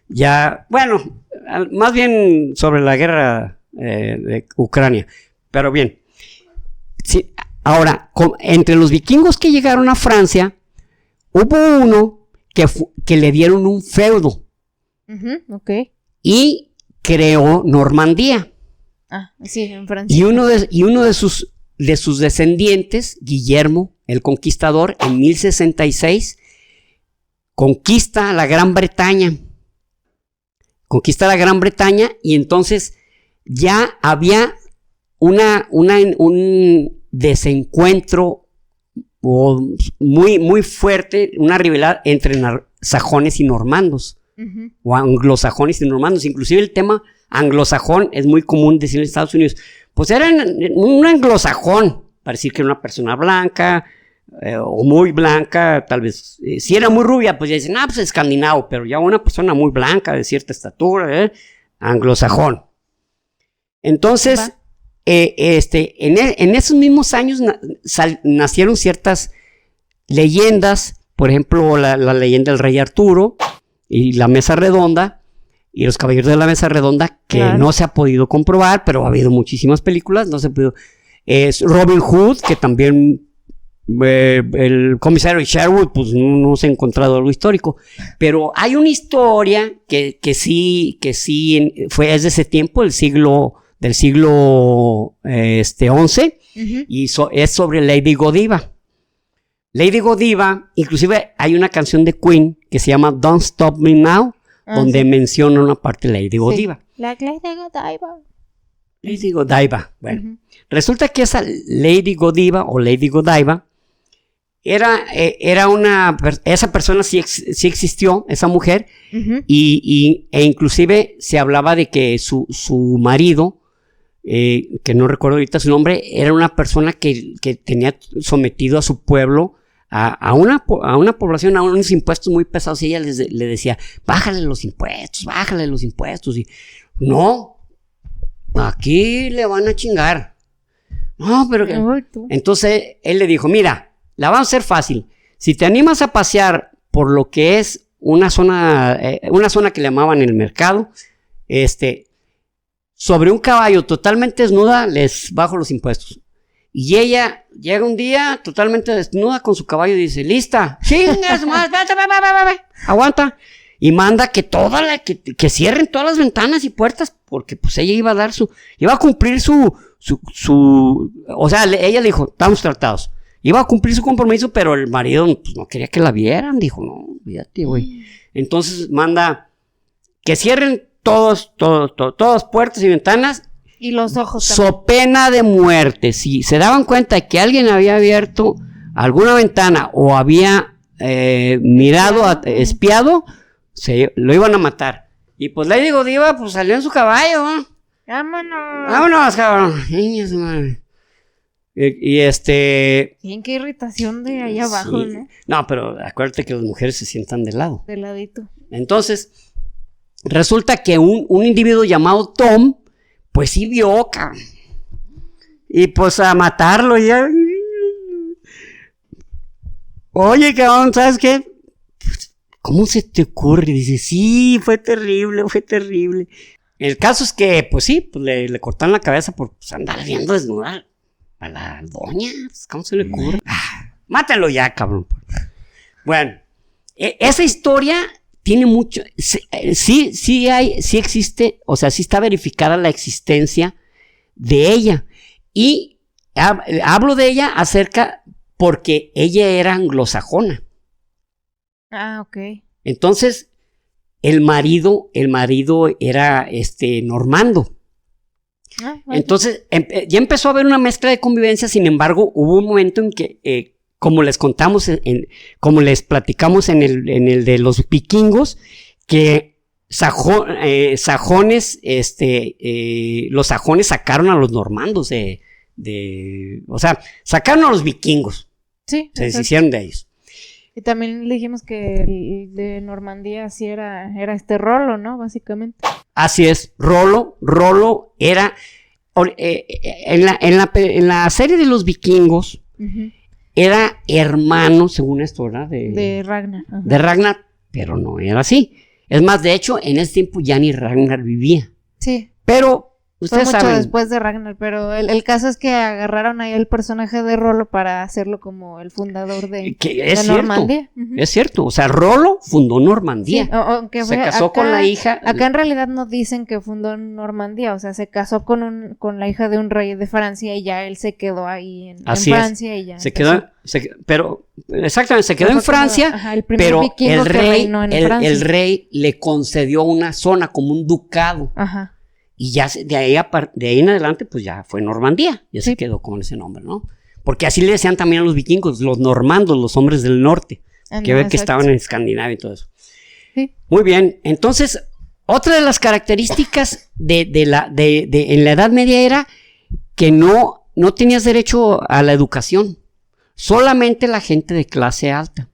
ya, bueno, más bien sobre la guerra de Ucrania, pero bien. Sí, ahora, entre los vikingos que llegaron a Francia, hubo uno que le dieron un feudo. Okay. Y creó Normandía. Sí, en Francia. Y uno de sus descendientes, Guillermo el Conquistador, en 1066, conquista la Gran Bretaña. Y entonces ya había un desencuentro muy, muy fuerte, una rivalidad entre sajones y normandos, o anglosajones y normandos. Inclusive el tema anglosajón es muy común decir en Estados Unidos. Pues era un anglosajón, para decir que era una persona blanca, o muy blanca, tal vez. Si era muy rubia, pues ya dicen, pues escandinavo, pero ya una persona muy blanca, de cierta estatura, anglosajón. Entonces, en esos mismos años nacieron ciertas leyendas, por ejemplo, la leyenda del rey Arturo y la mesa redonda y los caballeros de la mesa redonda, que no se ha podido comprobar, pero ha habido muchísimas películas, no se ha podido. Es Robin Hood, que también el comisario Sherwood, pues no se ha encontrado algo histórico, pero hay una historia que sí es de ese tiempo, del siglo XI, y es sobre Lady Godiva. Lady Godiva, inclusive hay una canción de Queen que se llama Don't Stop Me Now, donde menciona una parte de Lady Godiva. Lady Godiva. Lady Godiva. Bueno, resulta que esa Lady Godiva o Lady Godiva esa persona sí existió, esa mujer, e inclusive se hablaba de que su marido, que no recuerdo ahorita su nombre, era una persona que tenía sometido a su pueblo a una población, a unos impuestos muy pesados, y ella le decía, bájale los impuestos, y no, aquí le van a chingar. No, pero entonces él le dijo, mira, la vamos a hacer fácil. Si te animas a pasear por lo que es una zona que le llamaban el mercado, sobre un caballo totalmente desnuda, les bajo los impuestos. Y ella llega un día totalmente desnuda con su caballo y dice, lista, chingas, aguanta. Y manda que que cierren todas las ventanas y puertas, porque pues ella iba a cumplir o sea, ella le dijo, estamos tratados. Iba a cumplir su compromiso, pero el marido pues, no quería que la vieran. Dijo, no, fíjate, güey. Entonces manda que cierren todas puertas y ventanas. Y los ojos también. So pena de muerte. Si se daban cuenta de que alguien había abierto alguna ventana o había espiado, lo iban a matar. Y pues Lady Godiva pues salió en su caballo, ¿no? Vámonos, cabrón. Niñas, madre. Bien, qué irritación de ahí abajo, ¿no? No, pero acuérdate que las mujeres se sientan de lado. De ladito. Entonces, resulta que un individuo llamado Tom, pues sí vio, cabrón. Y pues a matarlo ya. Oye, cabrón, ¿sabes qué? ¿Cómo se te ocurre? Dice, sí, fue terrible. El caso es que, pues sí, pues le cortaron la cabeza por andar viendo desnuda a la doña. ¿Cómo se le ocurre? Mátalo ya, cabrón. Bueno, esa historia tiene mucho. Sí existe, o sea, sí está verificada la existencia de ella. Y hablo de ella porque ella era anglosajona. Ok. Entonces, el marido era normando. Bueno. Entonces, ya empezó a haber una mezcla de convivencia. Sin embargo, hubo un momento en que, como les contamos, como les platicamos en el de los vikingos, que sajones, los sajones sacaron a los normandos o sea, sacaron a los vikingos. Sí. Se deshicieron de ellos. Y también le dijimos que el de Normandía sí era Rollo, ¿no? Básicamente. Así es, Rollo era, en la serie de los vikingos, era hermano, según esto, ¿verdad? De Ragnar. Ajá. De Ragnar, pero no era así. Es más, de hecho, en ese tiempo ya ni Ragnar vivía. Sí. Pero ustedes fue mucho saben. después de Ragnar, pero el caso es que agarraron ahí el personaje de Rollo para hacerlo como el fundador de Normandía. Es cierto, o sea, Rollo fundó Normandía. Sí, aunque se casó con la hija. Acá en realidad no dicen que fundó Normandía, o sea, se casó con la hija de un rey de Francia y ya él se quedó ahí en Francia y ya. Pero exactamente, se quedó en Francia, pero el rey le concedió una zona como un ducado. Ajá. Y ya de ahí en adelante, pues ya fue Normandía. Ya se quedó con ese nombre, ¿no? Porque así le decían también a los vikingos, los normandos, los hombres del norte. Que estaban en Escandinavia y todo eso. Sí. Muy bien. Entonces, otra de las características en la Edad Media era que no tenías derecho a la educación. Solamente la gente de clase alta.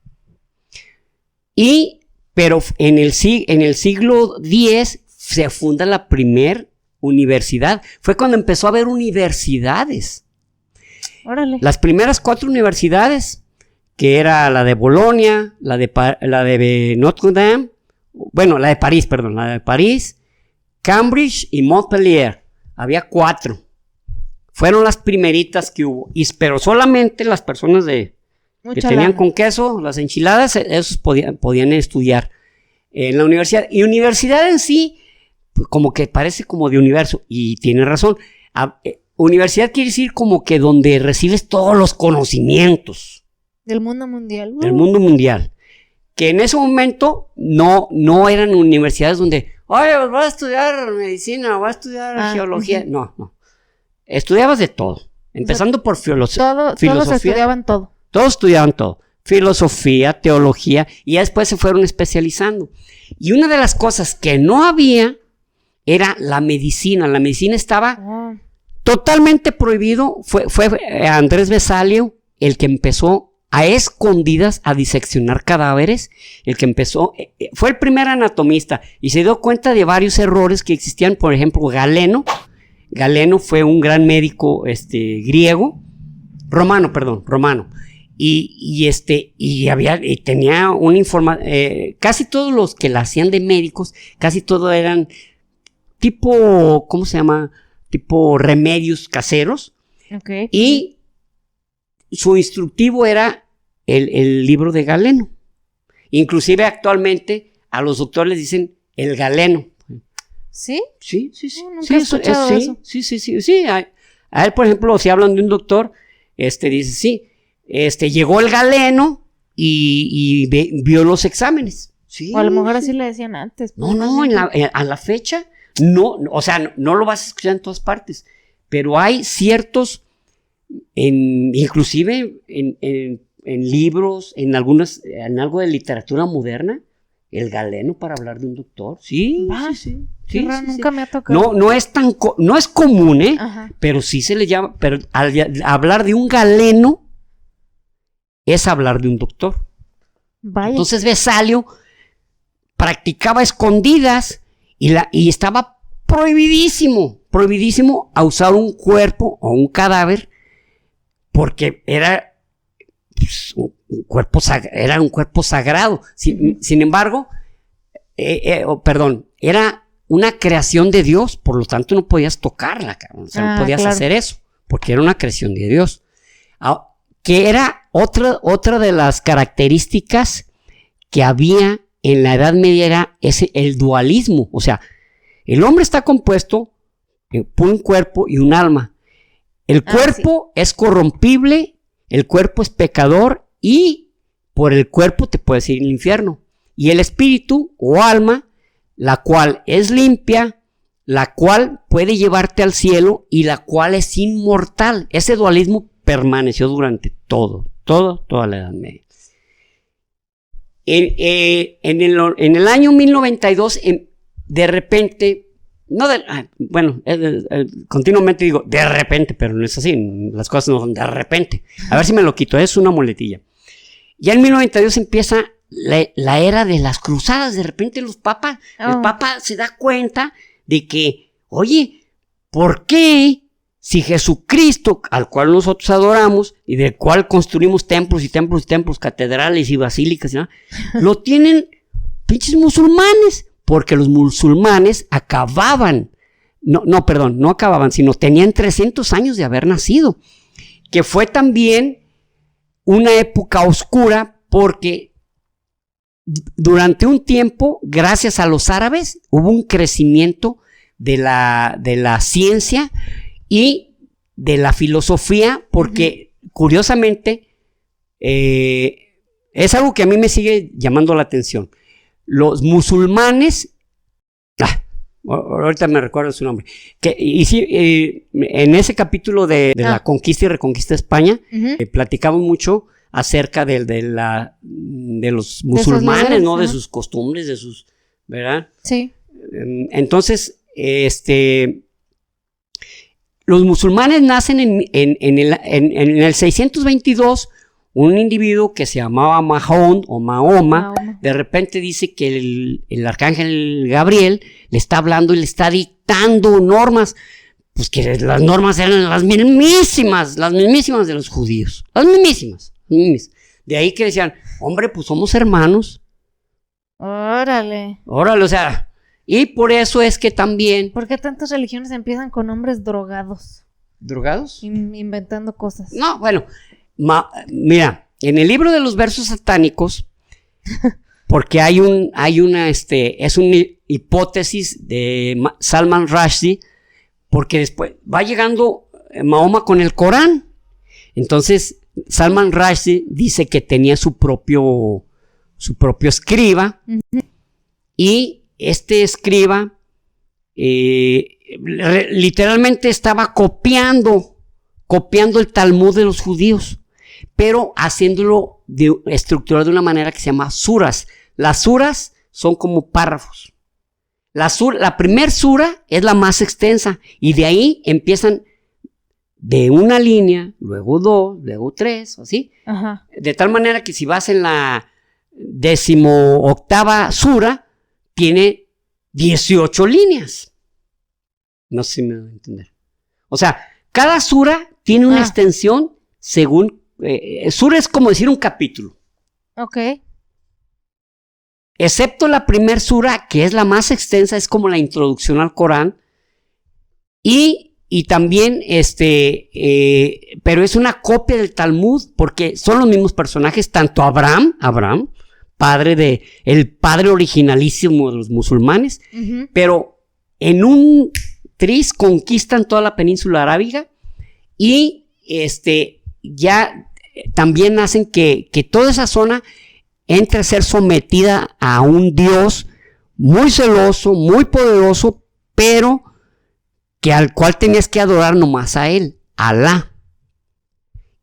Pero en el siglo X se funda la primer universidad. Fue cuando empezó a haber universidades. Órale. Las primeras 4 universidades, que era la de Bolonia, la de Notre Dame, bueno, la de París, Cambridge y Montpellier. Había 4. Fueron las primeritas que hubo. Pero solamente las personas que tenían con queso, las enchiladas, esos podían estudiar en la universidad. Y universidad en sí, como que parece como de universo, y tiene razón. Universidad quiere decir como que donde recibes todos los conocimientos. Del mundo mundial. Del mundo mundial. Que en ese momento no eran universidades donde, oye, pues vas a estudiar medicina, vas a estudiar geología. No. Estudiabas de todo. Empezando por filosofía. Todos estudiaban todo. Todos estudiaban todo. Filosofía, teología, y ya después se fueron especializando. Y una de las cosas que no había era la medicina. La medicina estaba totalmente prohibido. Fue Andrés Vesalio el que empezó a escondidas a diseccionar cadáveres. Fue el primer anatomista y se dio cuenta de varios errores que existían. Por ejemplo, Galeno fue un gran médico romano. Y tenía una información. Casi todos los que la hacían de médicos, casi todos eran tipo, ¿cómo se llama? Tipo remedios caseros. Okay. Y su instructivo era el libro de Galeno. Inclusive actualmente a los doctores les dicen el Galeno. ¿Sí? Sí. Nunca he escuchado eso. Sí. A él, por ejemplo, si hablan de un doctor, dice, sí, llegó el Galeno y vio los exámenes. Sí, o a lo mejor así le decían antes. No, a la fecha, no, o sea, no lo vas a escuchar en todas partes, pero hay ciertos, inclusive en libros, en algo de literatura moderna, el Galeno para hablar de un doctor. Sí. Qué raro, nunca me ha tocado. No es común, Ajá. Pero sí se le llama, pero al hablar de un Galeno es hablar de un doctor. Vaya. Entonces Vesalio practicaba escondidas y estaba prohibidísimo a usar un cuerpo o un cadáver porque era un cuerpo sagrado. Sin embargo, era una creación de Dios, por lo tanto no podías tocarla, o sea, no podías hacer eso, porque era una creación de Dios. Que era otra de las características que había en la Edad Media, era el dualismo. O sea, el hombre está compuesto por un cuerpo y un alma. El cuerpo es corrompible, el cuerpo es pecador y por el cuerpo te puedes ir al infierno. Y el espíritu o alma, la cual es limpia, la cual puede llevarte al cielo y la cual es inmortal. Ese dualismo permaneció durante toda la Edad Media. En el año 1092 de repente, continuamente digo de repente, pero no es así, las cosas no son de repente. A ver si me lo quito, es una muletilla. Ya en 1992 empieza la era de las cruzadas. De repente el Papa se da cuenta de que, oye, ¿por qué si Jesucristo, al cual nosotros adoramos y del cual construimos templos y templos y templos, catedrales y basílicas, ¿no?, lo tienen pinches musulmanes? Porque los musulmanes no acababan, sino tenían 300 años de haber nacido, que fue también una época oscura porque durante un tiempo, gracias a los árabes, hubo un crecimiento de la ciencia y de la filosofía, porque curiosamente es algo que a mí me sigue llamando la atención. Los musulmanes, ahorita me recuerdo su nombre, en ese capítulo de la conquista y reconquista de España, platicamos mucho acerca de los musulmanes, ¿no? De sus costumbres, de sus, ¿verdad? Sí. Entonces, los musulmanes nacen en el 622. Un individuo que se llamaba Mahoma, de repente dice que el arcángel Gabriel le está hablando y le está dictando normas, pues que las normas eran las mismísimas de los judíos, las mismísimas. De ahí que decían, hombre, pues somos hermanos. Órale, o sea, y por eso es que también... ¿Por qué tantas religiones empiezan con hombres drogados? ¿Drogados? Inventando cosas. No, bueno... mira, en el libro de los versos satánicos, porque es una hipótesis de Salman Rushdie, porque después va llegando Mahoma con el Corán. Entonces Salman Rushdie dice que tenía su propio escriba, y este escriba literalmente estaba copiando el Talmud de los judíos, pero haciéndolo estructurado de una manera que se llama suras. Las suras son como párrafos. La primer sura es la más extensa, y de ahí empiezan de una línea, luego 2, luego 3, así. Ajá. De tal manera que si vas en la 18ª sura, tiene 18 líneas. No sé si me voy a entender. O sea, cada sura tiene una extensión según... sura es como decir un capítulo. Ok. Excepto la primer sura, que es la más extensa, es como la introducción al Corán. Y también, pero es una copia del Talmud, porque son los mismos personajes, tanto Abraham, el padre originalísimo de los musulmanes, pero en un tris conquistan toda la península arábiga, y ya también hacen que toda esa zona entre a ser sometida a un Dios muy celoso, muy poderoso, pero que al cual tenías que adorar nomás a él, Alá.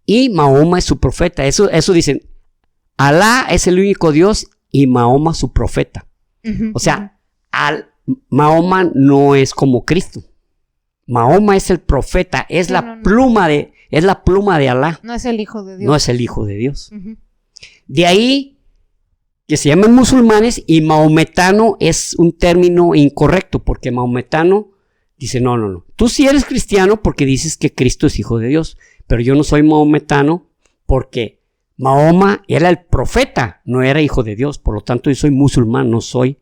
Y Mahoma es su profeta. Eso dicen, Alá es el único Dios y Mahoma su profeta. O sea, Mahoma no es como Cristo. Mahoma es el profeta, es la pluma de Alá. No es el hijo de Dios. No es el hijo de Dios. De ahí que se llaman musulmanes, y maometano es un término incorrecto, porque maometano dice, no, tú sí eres cristiano porque dices que Cristo es hijo de Dios, pero yo no soy maometano porque Mahoma era el profeta, no era hijo de Dios, por lo tanto yo soy musulmán, no soy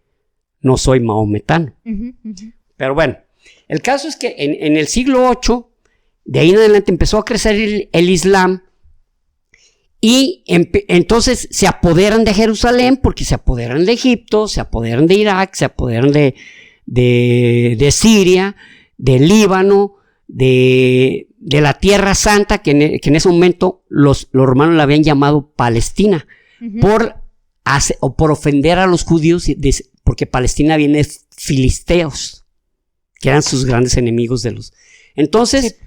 maometano. Pero bueno, el caso es que en el siglo VIII, de ahí en adelante empezó a crecer el Islam, y entonces se apoderan de Jerusalén, porque se apoderan de Egipto, se apoderan de Irak, se apoderan de Siria, de Líbano, de la Tierra Santa, que en ese momento los romanos la habían llamado Palestina, por ofender a los judíos, porque Palestina viene de filisteos, que eran sus grandes enemigos Entonces,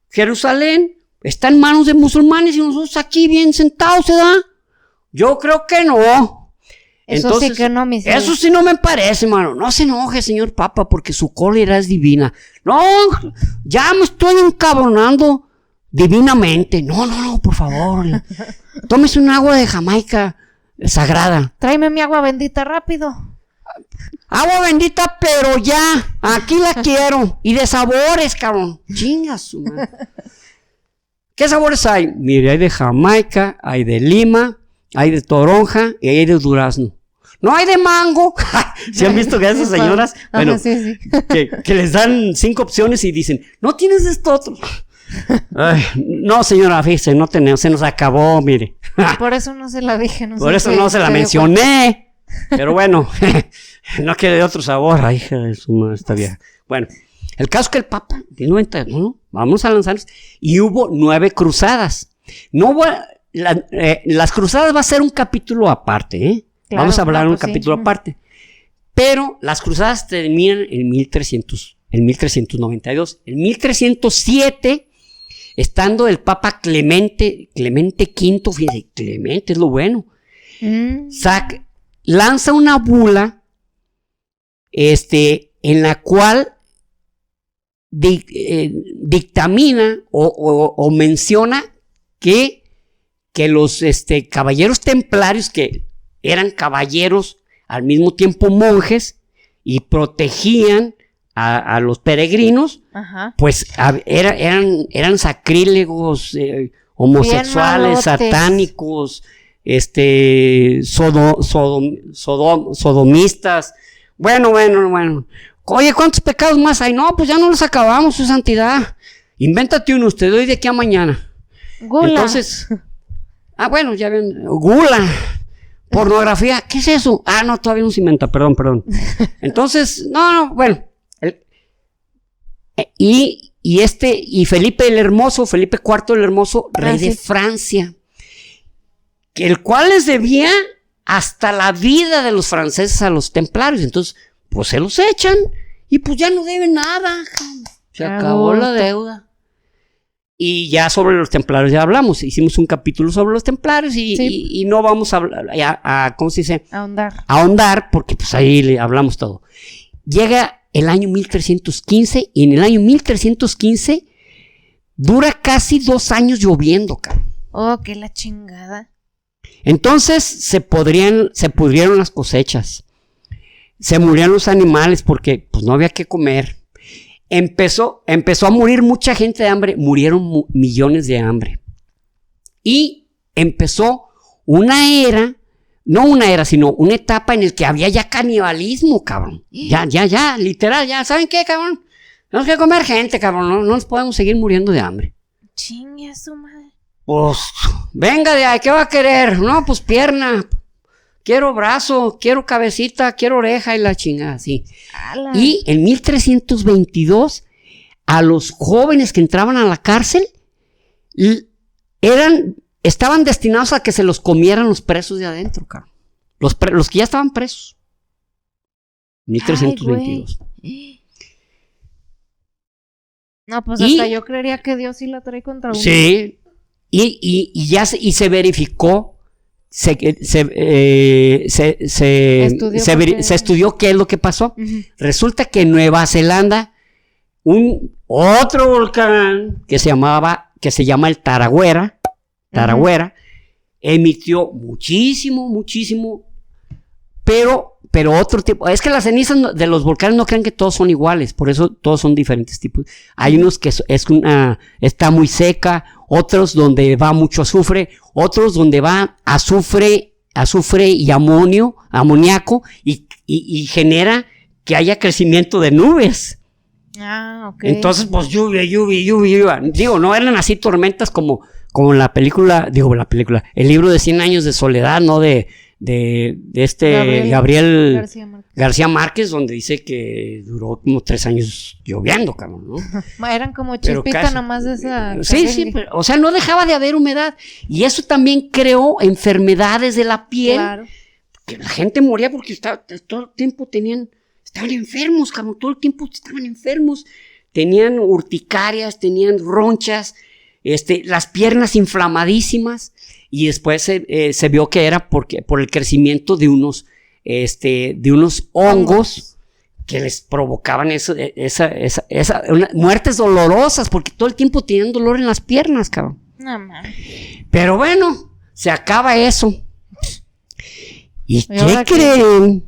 Jerusalén está en manos de musulmanes y nosotros aquí bien sentados, ¿se da? Yo creo que no. Eso Entonces, sí que no, mi señor. eso sí no me parece, mano. No se enoje, señor Papa, porque su cólera es divina. No, ya me estoy encabronando divinamente. No, por favor. Tómese un agua de Jamaica sagrada. Tráeme mi agua bendita rápido. Agua bendita, pero ya. Aquí la quiero. Y de sabores, cabrón. Chingas, su madre. ¿Qué sabores hay? Mire, hay de Jamaica, hay de lima, hay de toronja y hay de durazno. No hay de mango. ¿Se han visto que esas señoras? Bueno, sí. que les dan 5 opciones y dicen, no tienes esto otro. Ay, no, señora, fíjese, no tenemos, se nos acabó, mire. Por eso no se la dije. No Por sé eso qué- no se la qué- mencioné. Pero bueno, no quiere de otro sabor. Ay, hija de su madre, esta vieja. Bueno, el caso es que el Papa, de 91, vamos a lanzarnos. Y hubo 9 cruzadas. No hubo, las cruzadas va a ser un capítulo aparte, ¿eh? Claro, Vamos a hablar no, un pues sí. capítulo aparte. Pero las cruzadas terminan en 1392. En 1307, estando el Papa Clemente V, fíjense, Clemente es lo bueno, lanza una bula, en la cual dictamina o menciona que los caballeros templarios, que eran caballeros al mismo tiempo monjes y protegían a los peregrinos, Ajá. pues eran sacrílegos, homosexuales, Bien malotes. satánicos, sodomistas. Bueno. Oye, ¿cuántos pecados más hay? No, pues ya no los acabamos, su santidad. Invéntate uno, te doy de aquí a mañana. Gula. Entonces, bueno, ya ven, gula, pornografía, ¿qué es eso? No, todavía no se inventa, perdón. Entonces, bueno, y Felipe el Hermoso, Felipe IV el Hermoso, rey de Francia, que el cual les debía hasta la vida de los franceses a los templarios. Entonces, pues se los echan y pues ya no deben nada. Se acabó la deuda. Y ya sobre los templarios ya hablamos. Hicimos un capítulo sobre los templarios y no vamos a hablar ¿cómo se dice? Ahondar, porque pues ahí le hablamos todo. Llega el año 1315 y en el año 1315 dura casi 2 años lloviendo, cabrón. Oh, qué la chingada. Entonces se pudrieron las cosechas. Se murieron los animales porque pues no había que comer. Empezó a morir mucha gente de hambre. Murieron millones de hambre. Y empezó sino una etapa en la que había ya canibalismo, cabrón. Ya, literal, ya. ¿Saben qué, cabrón? Tenemos que comer gente, cabrón. No nos podemos seguir muriendo de hambre. Chingue su madre. Pues, venga de ahí, ¿qué va a querer? No, pues pierna. Quiero brazo, quiero cabecita, quiero oreja y la chingada, sí. ¡Hala! Y en 1322, a los jóvenes que entraban a la cárcel, estaban destinados a que se los comieran los presos de adentro, cabrón. Los que ya estaban presos. 1322. Ay, no, pues hasta yo creería que Dios sí la trae contra uno. Sí. Y ya se verificó. Se estudió qué es lo que pasó. Uh-huh. Resulta que en Nueva Zelanda, otro volcán que se llama el Tarawera, emitió muchísimo, pero otro tipo. Es que las cenizas de los volcanes no crean que todos son iguales, por eso todos son diferentes tipos. Hay unos que está muy seca, otros donde va mucho azufre, otros donde va azufre y amoníaco y genera que haya crecimiento de nubes. Ok. Entonces, pues lluvia. Digo, no eran así tormentas como la película, el libro de 100 años de soledad, ¿no? De Gabriel García Márquez, donde dice que duró como 3 años lloviendo, cabrón, ¿no? Eran como chispita nomás de esa. Sí, pero, o sea, no dejaba de haber humedad. Y eso también creó enfermedades de la piel. Claro. Que la gente moría porque todo el tiempo estaban enfermos, cabrón, todo el tiempo estaban enfermos. Tenían urticarias, tenían ronchas, las piernas inflamadísimas. Y después se vio que era por el crecimiento de unos de unos hongos que les provocaban muertes dolorosas, porque todo el tiempo tenían dolor en las piernas, cabrón. No, man. Pero bueno, se acaba eso. ¿Y qué creen?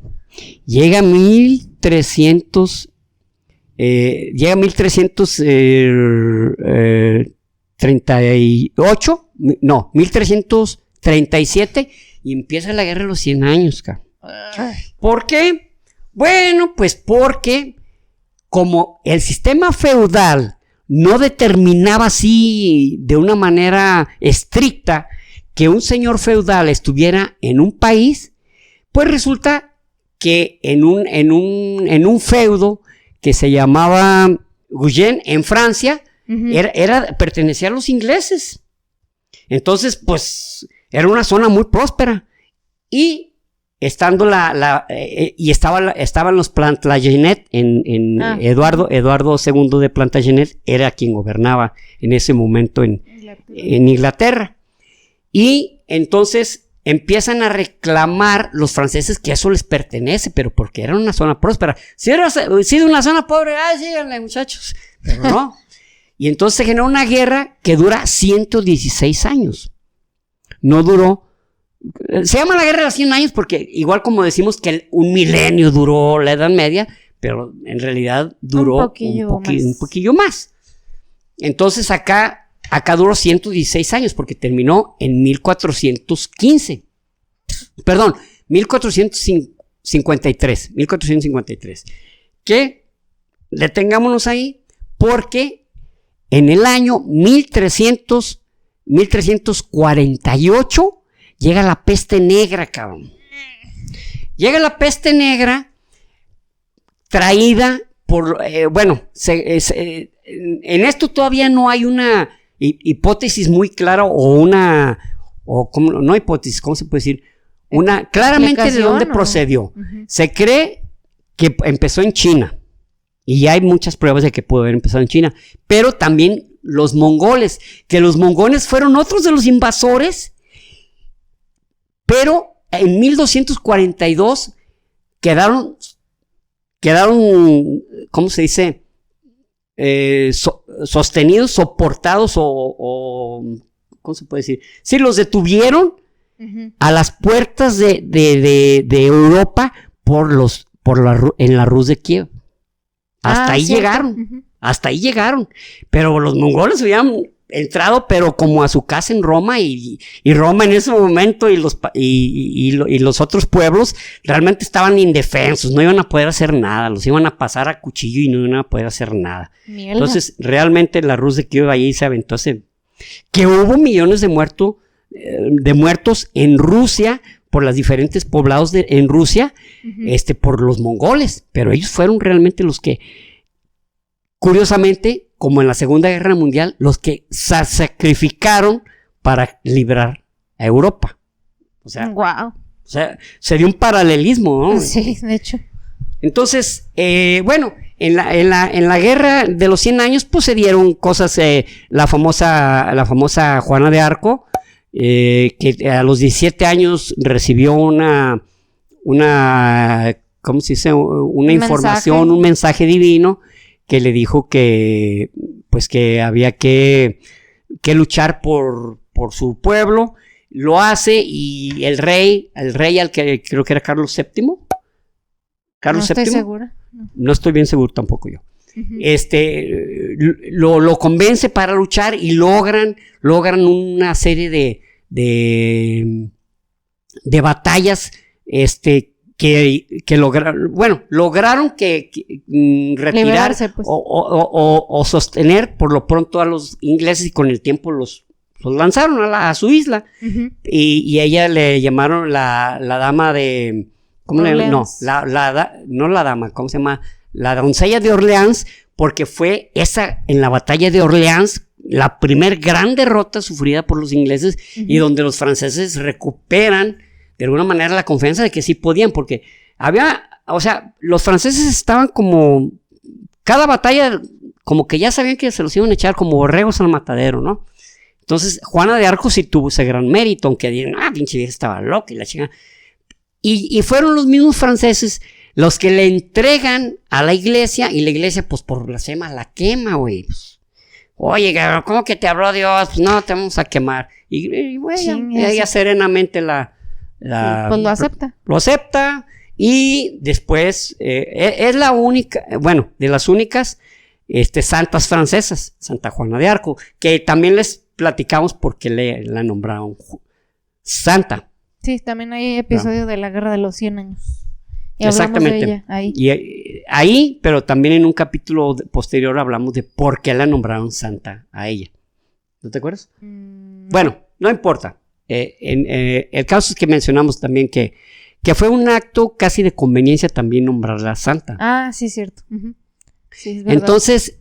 Llega 1338, no, 1337, y empieza la guerra de los 100 años, cabrón. ¿Por qué? Bueno, pues porque como el sistema feudal no determinaba así de una manera estricta que un señor feudal estuviera en un país, pues resulta que en un feudo que se llamaba Guyenne en Francia, pertenecía a los ingleses. Entonces, pues, era una zona muy próspera. Y estando estaban los Plantagenet Eduardo II de Plantagenet era quien gobernaba en ese momento en Inglaterra. Y entonces empiezan a reclamar los franceses que eso les pertenece, pero porque era una zona próspera. Si hubiera sido una zona pobre, síganle, muchachos. Pero no. Y entonces se generó una guerra que dura 116 años. No duró. Se llama la guerra de los 100 años porque, igual como decimos que un milenio duró la Edad Media, pero en realidad duró un poquillo más. Entonces acá duró 116 años porque terminó en 1415. Perdón, 1453. Que detengámonos ahí porque en el año 1348 llega la peste negra, cabrón. Llega la peste negra traída por, en esto todavía no hay una hipótesis muy clara no hipótesis, ¿cómo se puede decir? Claramente de dónde procedió. Se cree que empezó en China, y hay muchas pruebas de que pudo haber empezado en China, pero también los mongoles fueron otros de los invasores, pero en 1242 quedaron, ¿cómo se dice? Sostenidos, soportados o ¿cómo se puede decir? Sí, los detuvieron a las puertas de Europa en la Rus de Kiev. Hasta ahí llegaron. Hasta ahí llegaron. Pero los mongoles habían entrado, pero como a su casa en Roma, y Roma en ese momento y los otros pueblos realmente estaban indefensos, no iban a poder hacer nada, los iban a pasar a cuchillo y no iban a poder hacer nada. Mierda. Entonces realmente la Rus de Kiev ahí se aventó que hubo millones de muertos en Rusia por los diferentes poblados en Rusia, por los mongoles, pero ellos fueron realmente los que, curiosamente, como en la Segunda Guerra Mundial, los que se sacrificaron para librar a Europa. O sea, se dio un paralelismo, ¿no? Sí, de hecho. Entonces, en la guerra de los 100 años, pues se dieron cosas, la famosa Juana de Arco, que a los 17 años recibió una ¿cómo se dice? Una información, un mensaje divino, que le dijo que había que luchar por su pueblo. Lo hace, y el rey al que creo que era Carlos VII. No estoy segura. No estoy bien seguro tampoco yo. Lo convence para luchar y logran una serie de batallas que lograron retirar, pues, o sostener por lo pronto a los ingleses, y con el tiempo los lanzaron a su isla. Y ella le llamaron la dama de, ¿cómo le llaman? No la dama, ¿cómo se llama? La doncella de Orleans, porque fue en la batalla de Orleans la primer gran derrota sufrida por los ingleses, y donde los franceses recuperan de alguna manera la confianza de que sí podían, porque los franceses estaban como, cada batalla, como que ya sabían que se los iban a echar como borregos al matadero, ¿no? Entonces, Juana de Arco sí tuvo ese gran mérito, aunque dijeron, pinche vieja estaba loca y la chica. Y fueron los mismos franceses los que le entregan a la iglesia, y la iglesia, pues por blasfema, la quema, güey. Pues, oye, ¿cómo que te habló Dios? Pues no, te vamos a quemar. Y güey, ella serenamente pues lo acepta. Lo acepta, y después es la única, bueno, de las únicas santas francesas, Santa Juana de Arco, que también les platicamos porque la nombraron santa. Sí, también hay episodio de la Guerra de los 100 años. Y exactamente. De ella, ahí. Y ahí, pero también en un capítulo posterior hablamos de por qué la nombraron santa a ella. ¿No te acuerdas? Bueno, no importa. El caso es que mencionamos también que fue un acto casi de conveniencia también nombrarla santa. Ah, sí, cierto. Uh-huh. Sí, es verdad. Entonces,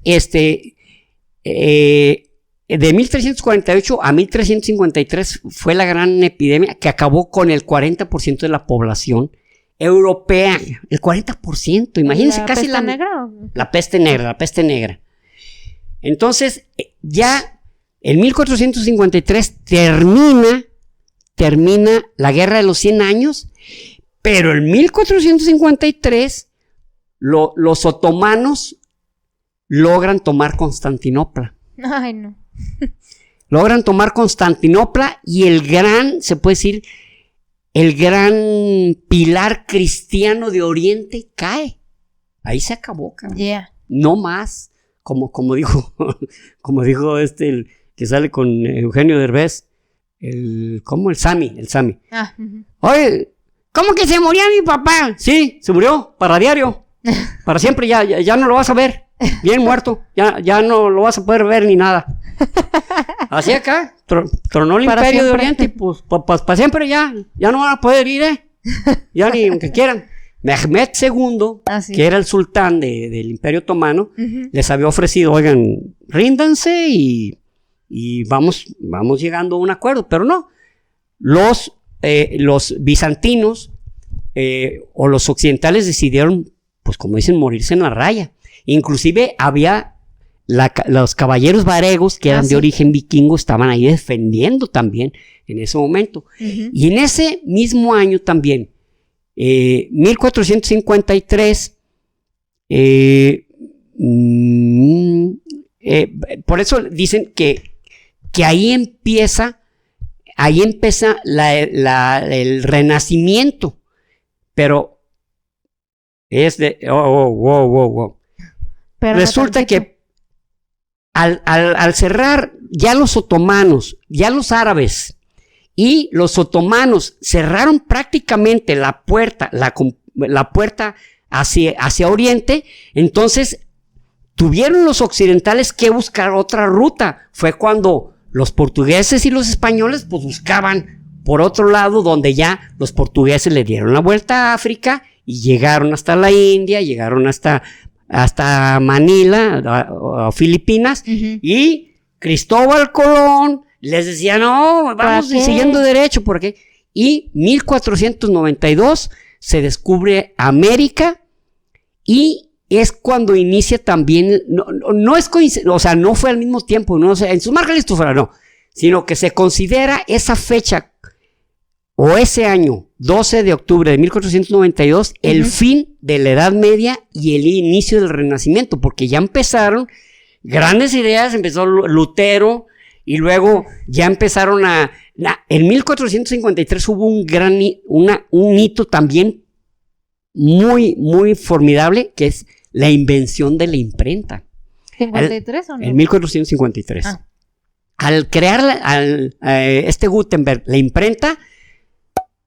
de 1348 a 1353 fue la gran epidemia que acabó con el 40% de la población europea. El 40%, imagínense, casi ¿La peste negra? La peste negra. Entonces, ya en 1453 termina la Guerra de los 100 años, pero en 1453 los otomanos logran tomar Constantinopla. Ay, no. Logran tomar Constantinopla, y se puede decir, el gran pilar cristiano de Oriente cae. Ahí se acabó, cabrón. Yeah. No más, como dijo el que sale con Eugenio Derbez, el Sami. Ah, uh-huh. Oye, ¿cómo que se moría mi papá? Sí, se murió, para diario, para siempre, ya no lo vas a ver. Bien muerto, ya no lo vas a poder ver ni nada. Así acá, tronó el Para imperio siempre. de Oriente, y pues para siempre ya no van a poder ir, ya ni aunque quieran. Mehmed II, que era el sultán del imperio otomano, uh-huh, les había ofrecido, oigan, ríndanse y vamos llegando a un acuerdo, pero no. Los bizantinos o los occidentales decidieron, pues como dicen, morirse en la raya. Inclusive había los caballeros varegos, que eran de origen vikingo, estaban ahí defendiendo también en ese momento. Uh-huh. Y en ese mismo año también, 1453, por eso dicen que ahí empieza el Renacimiento, pero es de wow. Pero resulta que al cerrar ya los otomanos, ya los árabes y los otomanos cerraron prácticamente la puerta hacia Oriente, entonces tuvieron los occidentales que buscar otra ruta. Fue cuando los portugueses y los españoles pues buscaban por otro lado, donde ya los portugueses le dieron la vuelta a África y llegaron hasta la India, llegaron hasta Manila o Filipinas, uh-huh, y Cristóbal Colón les decía, no, vamos siguiendo derecho, porque y 1492 se descubre América, y es cuando inicia también, no es coincidencia, o sea, no fue al mismo tiempo, no, o sea, en sus márgenes no, sino que se considera esa fecha o ese año, 12 de octubre de 1492, uh-huh, el fin de la Edad Media y el inicio del Renacimiento, porque ya empezaron grandes ideas, empezó Lutero, y luego ya empezaron en 1453 hubo un hito también muy, muy formidable, que es la invención de la imprenta. ¿53 o no? En 1453. Ah. Al crear Gutenberg la imprenta,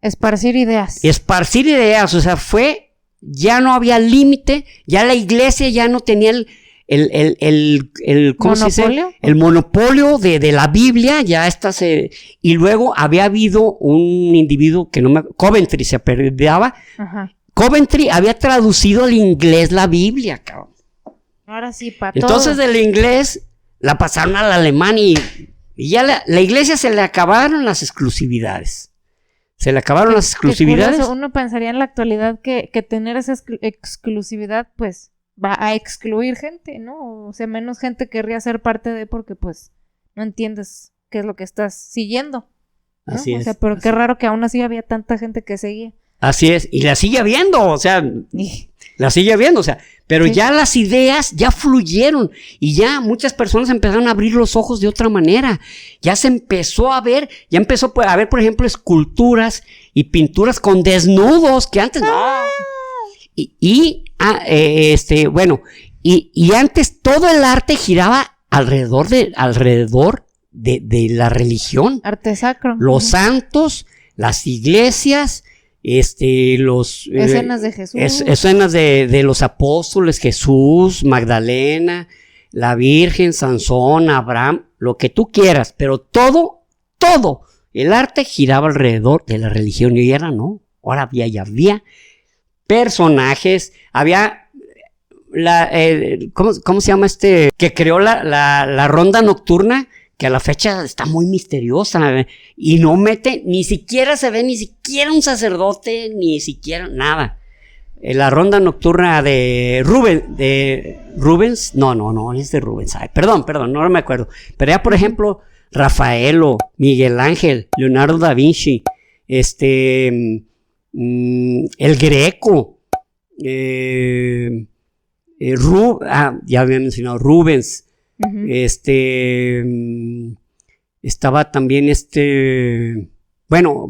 esparcir ideas, o sea, ya no había límite, ya la iglesia ya no tenía ¿cómo se dice? El monopolio de la Biblia, y luego había habido un individuo que Coventry se apellidaba. Ajá. Coventry había traducido al inglés la Biblia, cabrón. Ahora sí, para entonces del inglés la pasaron al alemán, y ya la iglesia se le acabaron las exclusividades. Curioso, uno pensaría en la actualidad que tener esa exclusividad pues va a excluir gente, ¿no? O sea, menos gente querría ser parte de, porque pues no entiendes qué es lo que estás siguiendo, ¿no? Así es. O sea, pero qué raro que aún así había tanta gente que seguía. Así es, y la sigue habiendo, o sea, pero Sí. ya las ideas ya fluyeron y ya muchas personas empezaron a abrir los ojos de otra manera. Ya se empezó a ver, a ver, por ejemplo, esculturas y pinturas con desnudos que antes no. Y antes todo el arte giraba alrededor de la religión. Arte sacro. Los santos, las iglesias, Escenas de Jesús. escenas de los apóstoles, Jesús, Magdalena, la Virgen, Sansón, Abraham, lo que tú quieras, pero todo, el arte giraba alrededor de la religión y ahora no, ahora había personajes, había ¿cómo se llama que creó la ronda nocturna? Que a la fecha está muy misteriosa y no ni siquiera se ve ni siquiera un sacerdote, ni siquiera nada. La ronda nocturna de Rubens, no es de Rubens, perdón, no me acuerdo. Pero ya, por ejemplo, Rafaelo, Miguel Ángel, Leonardo da Vinci, el Greco, ya había mencionado Rubens. Ujú. Estaba también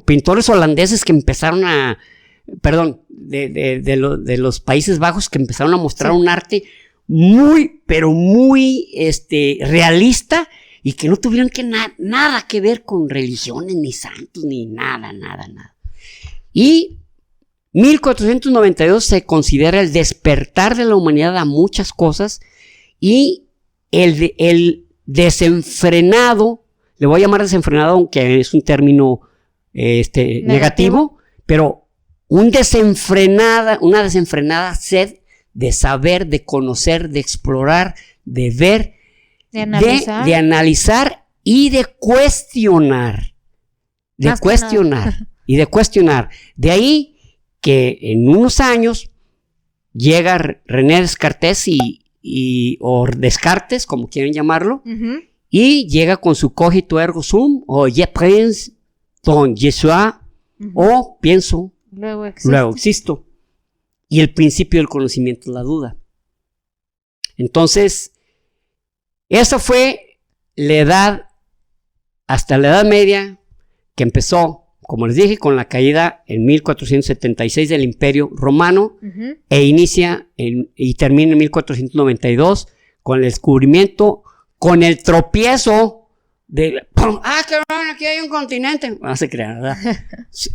pintores holandeses que empezaron de los Países Bajos que empezaron a mostrar un arte muy, pero muy realista y que no tuvieron nada que ver con religiones, ni santos, ni nada. Y 1492 se considera el despertar de la humanidad a muchas cosas y el desenfrenado, le voy a llamar desenfrenado aunque es un término negativo, pero una desenfrenada sed de saber, de conocer, de explorar, de ver, de analizar y de cuestionar. De ahí que en unos años llega René Descartes o Descartes, como quieren llamarlo, Ujú. y llega con su cogito ergo sum, o je pense, donc je suis, Ujú. o pienso, Luego existe. luego existo. Y el principio del conocimiento es la duda. Entonces, esa fue la edad, hasta la Edad Media, que empezó, como les dije, con la caída en 1476 del Imperio Romano, Ujú. e inicia y termina en 1492 con el descubrimiento, con el tropiezo de ¡pum! Cabrón, aquí hay un continente. No se crean, ¿verdad?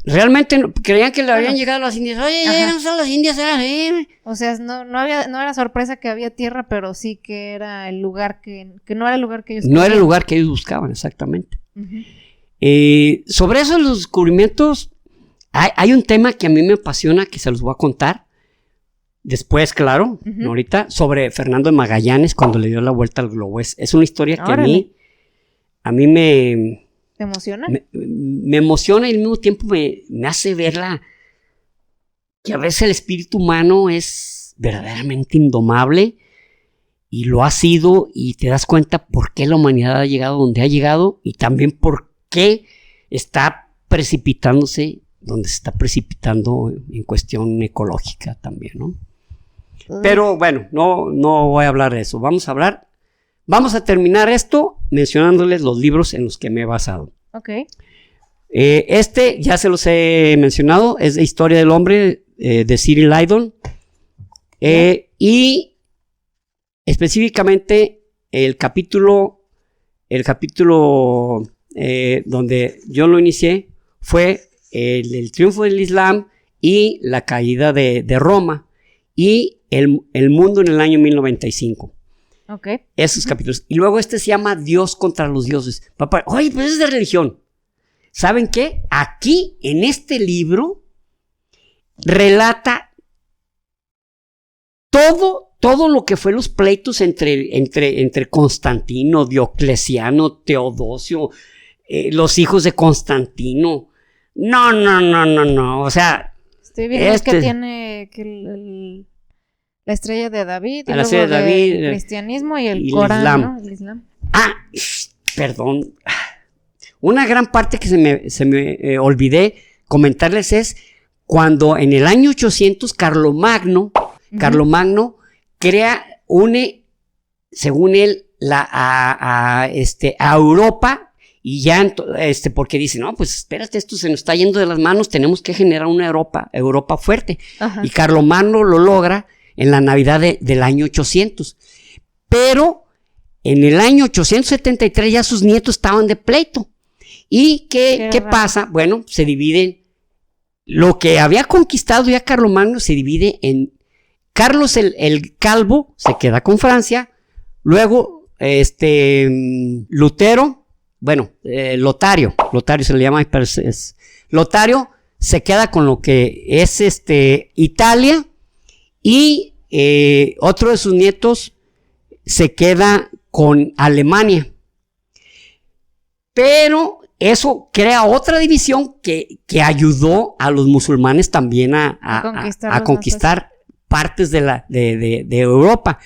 Realmente creían que le habían llegado a las Indias. Oye, Ajá. no son las Indias, era así. O sea, no era sorpresa que había tierra, pero sí que era el lugar que no era el lugar que ellos No era el querían. lugar que ellos buscaban, exactamente. Ujú. Sobre eso, los descubrimientos, hay un tema que a mí me apasiona, que se los voy a contar después, claro, Ujú. no ahorita, sobre Fernando de Magallanes cuando le dio la vuelta al globo. Es una historia que Órale. a mí me ¿Te emociona? emociona y al mismo tiempo me hace verla, que a veces el espíritu humano es verdaderamente indomable y lo ha sido, y te das cuenta por qué la humanidad ha llegado donde ha llegado y también por qué está precipitándose donde se está precipitando en cuestión ecológica también, ¿no? Pero bueno, no voy a hablar de eso. Vamos a terminar esto mencionándoles los libros en los que me he basado. Ok. Ya se los he mencionado, es de Historia del Hombre, de Cyril Lydon. Y específicamente el capítulo donde yo lo inicié fue el triunfo del Islam y la caída de Roma y el mundo en el año 1095. Ok. Esos capítulos. Y luego se llama Dios contra los dioses. Papá, oye, pues es de religión. ¿Saben qué? Aquí, en este libro, relata todo lo que fue los pleitos entre Constantino, Diocleciano, Teodosio, los hijos de Constantino. No. O sea, Estoy viendo que tiene la estrella de David, y la luego estrella de David, el cristianismo y el y el Corán, Islam. ¿no? El Islam. Perdón. Una gran parte que se me olvidé comentarles es cuando en el año 800 Carlomagno une, según él, a Europa, y ya, porque dice, no, pues espérate, esto se nos está yendo de las manos, tenemos que generar una Europa fuerte. Ajá. Y Carlomagno lo logra en la Navidad del año 800. Pero en el año 873 ya sus nietos estaban de pleito. ¿Y qué pasa? Bueno, se dividen. Lo que había conquistado ya Carlomagno se divide en Carlos el Calvo, se queda con Francia. Luego, Lotario se le llama, pero Lotario se queda con lo que es Italia, y otro de sus nietos se queda con Alemania. Pero eso crea otra división que ayudó a los musulmanes también a conquistar partes de Europa.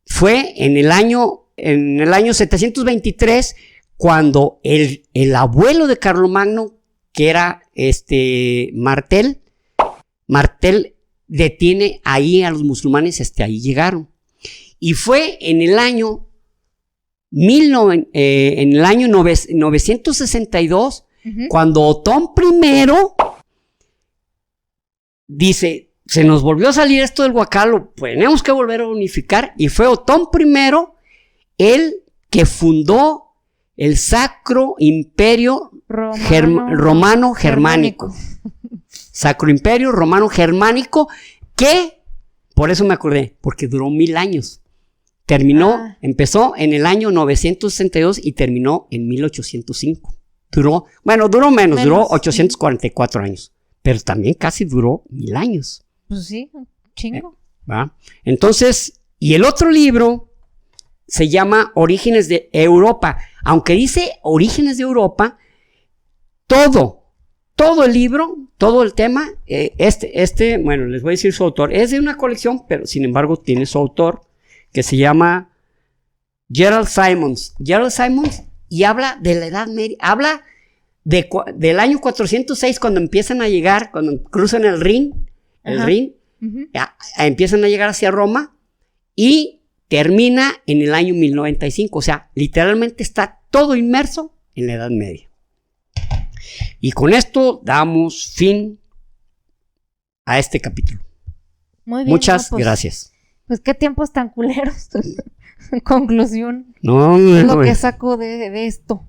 Fue en el año 723 cuando el abuelo de Carlomagno, que era Martel detiene ahí a los musulmanes, ahí llegaron. Y fue en el año 962 cuando Otón I dice, se nos volvió a salir esto del Huacal, tenemos que volver a unificar, y fue Otón I el que fundó el Sacro Imperio Romano Germánico. Sacro Imperio Romano Germánico, que, por eso me acordé, porque duró 1000 años. Empezó en el año 962 y terminó en 1805. Duró menos, duró 844 años, pero también casi duró 1000 años. Pues sí, chingo. ¿Va? Entonces, y el otro libro se llama Orígenes de Europa. Aunque dice Orígenes de Europa, todo el libro, todo el tema, bueno, les voy a decir su autor. Es de una colección, pero sin embargo tiene su autor, que se llama Gerald Simons, y habla de la Edad Media, habla del año 406, cuando empiezan a llegar, cuando cruzan el Rin, empiezan a llegar hacia Roma, y termina en el año 1095, o sea, literalmente está todo inmerso en la Edad Media. Y con esto damos fin a este capítulo. Muy bien. Muchas gracias. Pues qué tiempos tan culeros. En conclusión. No, es lo que saco de esto.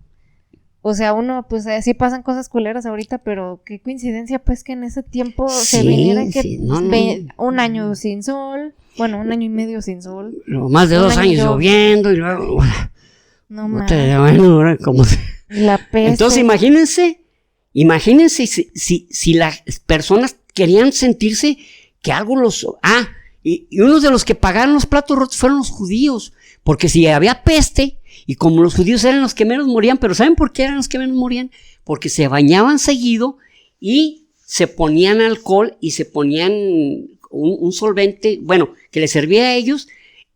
O sea, uno, pues así pasan cosas culeras ahorita, pero qué coincidencia, pues, que en ese tiempo se viniera un año sin sol, bueno, 1 año y medio sin sol. Más de 2 años lloviendo y luego... No mames. La peste. Entonces, imagínense si las personas querían sentirse que algo los... Y uno de los que pagaron los platos rotos fueron los judíos, porque si había peste, y como los judíos eran los que menos morían, pero ¿saben por qué eran los que menos morían? Porque se bañaban seguido y se ponían alcohol y se ponían un solvente, bueno, que les servía a ellos,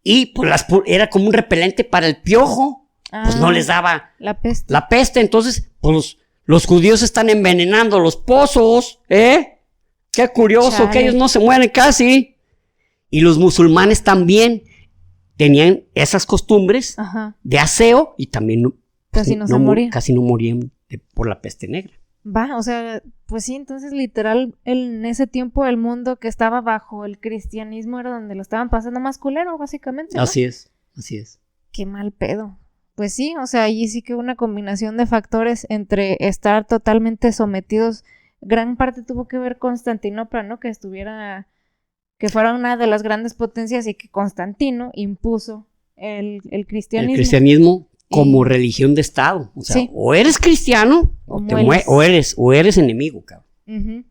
y pues era como un repelente para el piojo, pues no les daba la peste. Entonces, pues los judíos están envenenando los pozos, Qué curioso. Chale. Que ellos no se mueren casi. Y los musulmanes también tenían esas costumbres de aseo, y también casi no morían por la peste negra. O sea, pues sí, entonces literal en ese tiempo el mundo que estaba bajo el cristianismo era donde lo estaban pasando más culero, básicamente, ¿no? Así es. Qué mal pedo. Pues sí, o sea, allí sí que una combinación de factores entre estar totalmente sometidos, gran parte tuvo que ver Constantinopla, ¿no? Que fuera una de las grandes potencias, y que Constantino impuso el cristianismo. El cristianismo como religión de Estado. O sea, sí. O eres cristiano o eres enemigo, cabrón. Uh-huh.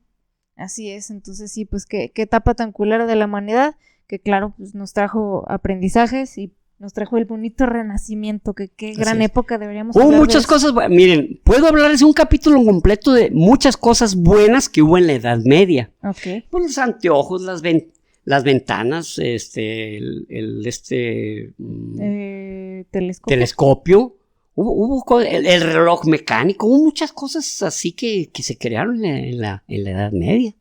Así es. Entonces sí, pues qué etapa tan culera de la humanidad, que claro, pues nos trajo aprendizajes y nos trajo el bonito renacimiento, que qué gran época deberíamos hablar. Hubo muchas cosas, miren, puedo hablarles un capítulo completo de muchas cosas buenas que hubo en la Edad Media. Okay. Pues los anteojos, las ventanas, telescopio. Hubo el reloj mecánico, hubo muchas cosas así que se crearon en la Edad Media.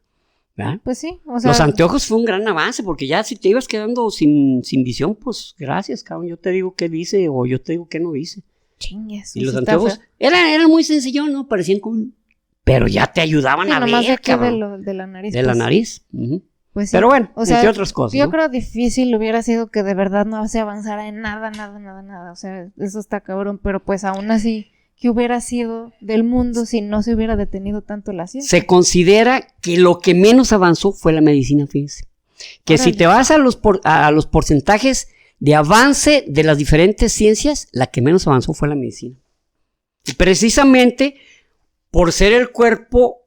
¿verdad? Pues sí, o sea, Los anteojos fue un gran avance, porque ya si te ibas quedando sin visión, pues gracias, cabrón, yo te digo qué dice o yo te digo qué no dice. chingues. Y los sí anteojos eran muy sencillos, ¿no? Parecían como... Pero ya te ayudaban a nomás de ver, aquí de, cabrón. de la nariz. De la pues. nariz. Uh-huh. Pues sí. Pero bueno, o sea, entre otras cosas, yo ¿no? creo difícil hubiera sido que de verdad no se avanzara en nada. O sea, eso está cabrón, pero pues aún así, ¿qué hubiera sido del mundo si no se hubiera detenido tanto la ciencia? Se considera que lo que menos avanzó fue la medicina, fíjense. Que Órale. si te vas a los porcentajes de avance de las diferentes ciencias, la que menos avanzó fue la medicina. Y precisamente por ser el cuerpo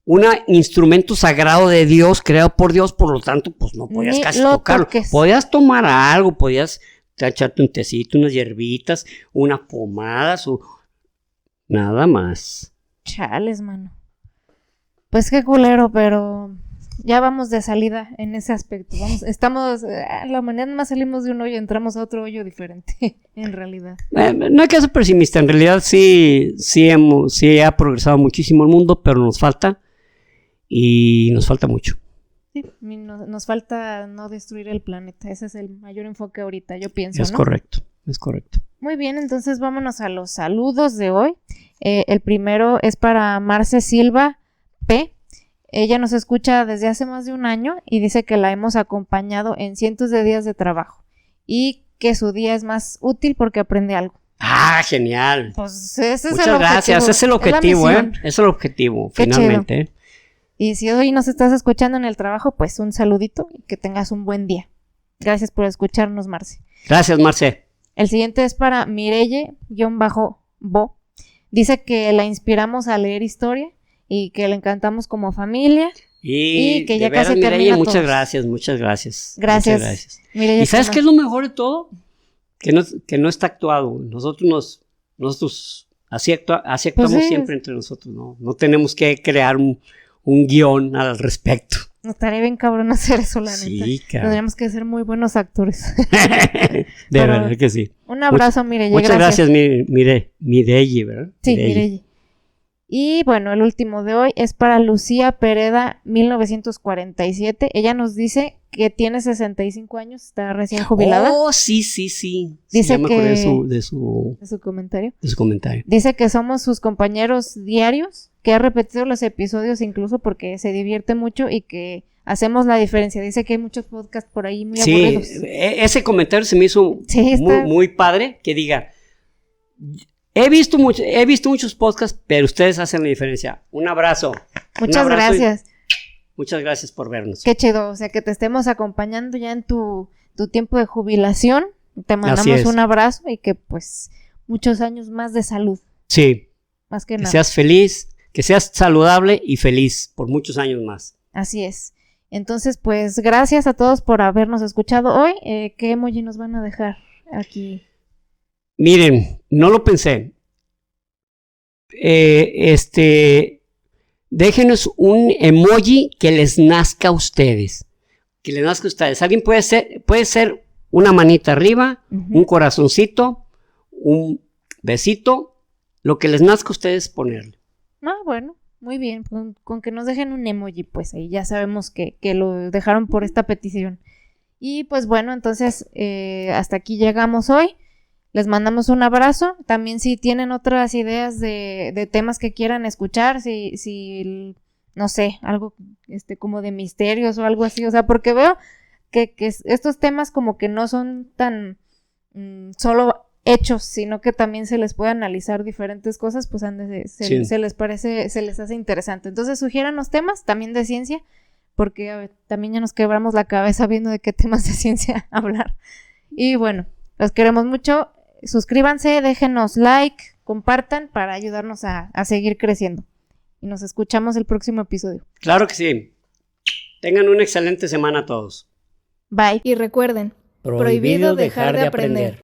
un instrumento sagrado de Dios, creado por Dios, por lo tanto, pues no podías Ni casi lo tocarlo. toques. Podías tomar algo, podías echarte un tecito, unas hierbitas, unas pomadas o nada más. Chales, mano. Pues qué culero, pero ya vamos de salida en ese aspecto. La humanidad más salimos de un hoyo y entramos a otro hoyo diferente, en realidad. No hay que ser pesimista, en realidad sí ha progresado muchísimo el mundo, pero nos falta mucho. Sí, nos falta no destruir el planeta. Ese es el mayor enfoque ahorita, yo pienso, Es ¿no? correcto. Muy bien, entonces vámonos a los saludos de hoy. El primero es para Marce Silva P. Ella nos escucha desde hace más de un año y dice que la hemos acompañado en cientos de días de trabajo y que su día es más útil porque aprende algo. Ah, genial. Pues ese es Muchas el gracias, objetivo. ese es el objetivo, la misión. Es el objetivo, Qué finalmente. Y si hoy nos estás escuchando en el trabajo, pues un saludito y que tengas un buen día. Gracias por escucharnos, Marce. Gracias, Marce. El siguiente es para Mirelle-Bo. Dice que la inspiramos a leer historia y que le encantamos como familia. Y que de ya veras, casi Mireya, termina muchas todos. gracias, muchas gracias. Gracias. Muchas gracias. Mirelle, ¿Y sabes ¿qué qué es lo mejor de todo? Que no está actuado. Nosotros así actuamos Pues sí, siempre entre nosotros, ¿no? No tenemos que crear un guión al respecto. nos estaría bien cabrón hacer eso, la neta. Sí, cara. Tendríamos que ser muy buenos actores. De Pero verdad que sí. Un abrazo, Mirelle. Muchas gracias, Mirelle, ¿verdad? Sí, Mirelle. Y bueno, el último de hoy es para Lucía Pereda, 1947. Ella nos dice que tiene 65 años, está recién jubilada. Oh, sí. Dice ya me acordé que- de su comentario. comentario. Dice que somos sus compañeros diarios, que ha repetido los episodios incluso porque se divierte mucho y que hacemos la diferencia. Dice que hay muchos podcasts por ahí muy Sí, aburridos. ese comentario se me hizo Sí, está- muy padre, que diga, he visto muchos podcasts, pero ustedes hacen la diferencia. Un abrazo. Muchas Un abrazo y gracias. muchas gracias por vernos. Qué chido, o sea, que te estemos acompañando ya en tu tiempo de jubilación. Te Así mandamos es. un abrazo y que pues muchos años más de salud, Sí, más que que nada. seas feliz, que seas saludable y feliz por muchos años más. Así es. Entonces, pues gracias a todos por habernos escuchado hoy. ¿Qué emoji nos van a dejar aquí? Miren, no lo pensé. Déjenos un emoji que les nazca a ustedes. Que les nazca a ustedes. Alguien puede ser una manita arriba, Ujú. un corazoncito, un besito, lo que les nazca a ustedes ponerle. Ah, bueno, muy bien. Con que nos dejen un emoji, pues ahí ya sabemos que lo dejaron por esta petición. Y pues bueno, entonces hasta aquí llegamos hoy. Les mandamos un abrazo. También si tienen otras ideas de temas que quieran escuchar, si no sé, algo como de misterios o algo así. O sea, porque veo que estos temas como que no son tan solo hechos, sino que también se les puede analizar diferentes cosas, pues Sí. se les hace interesante. Entonces sugiéranos temas también de ciencia, porque a ver, también ya nos quebramos la cabeza viendo de qué temas de ciencia hablar. Y bueno, los queremos mucho. Suscríbanse, déjenos like, compartan para ayudarnos a seguir creciendo. Y nos escuchamos el próximo episodio. Claro que sí. Tengan una excelente semana todos. Bye. Y recuerden, prohibido dejar de aprender.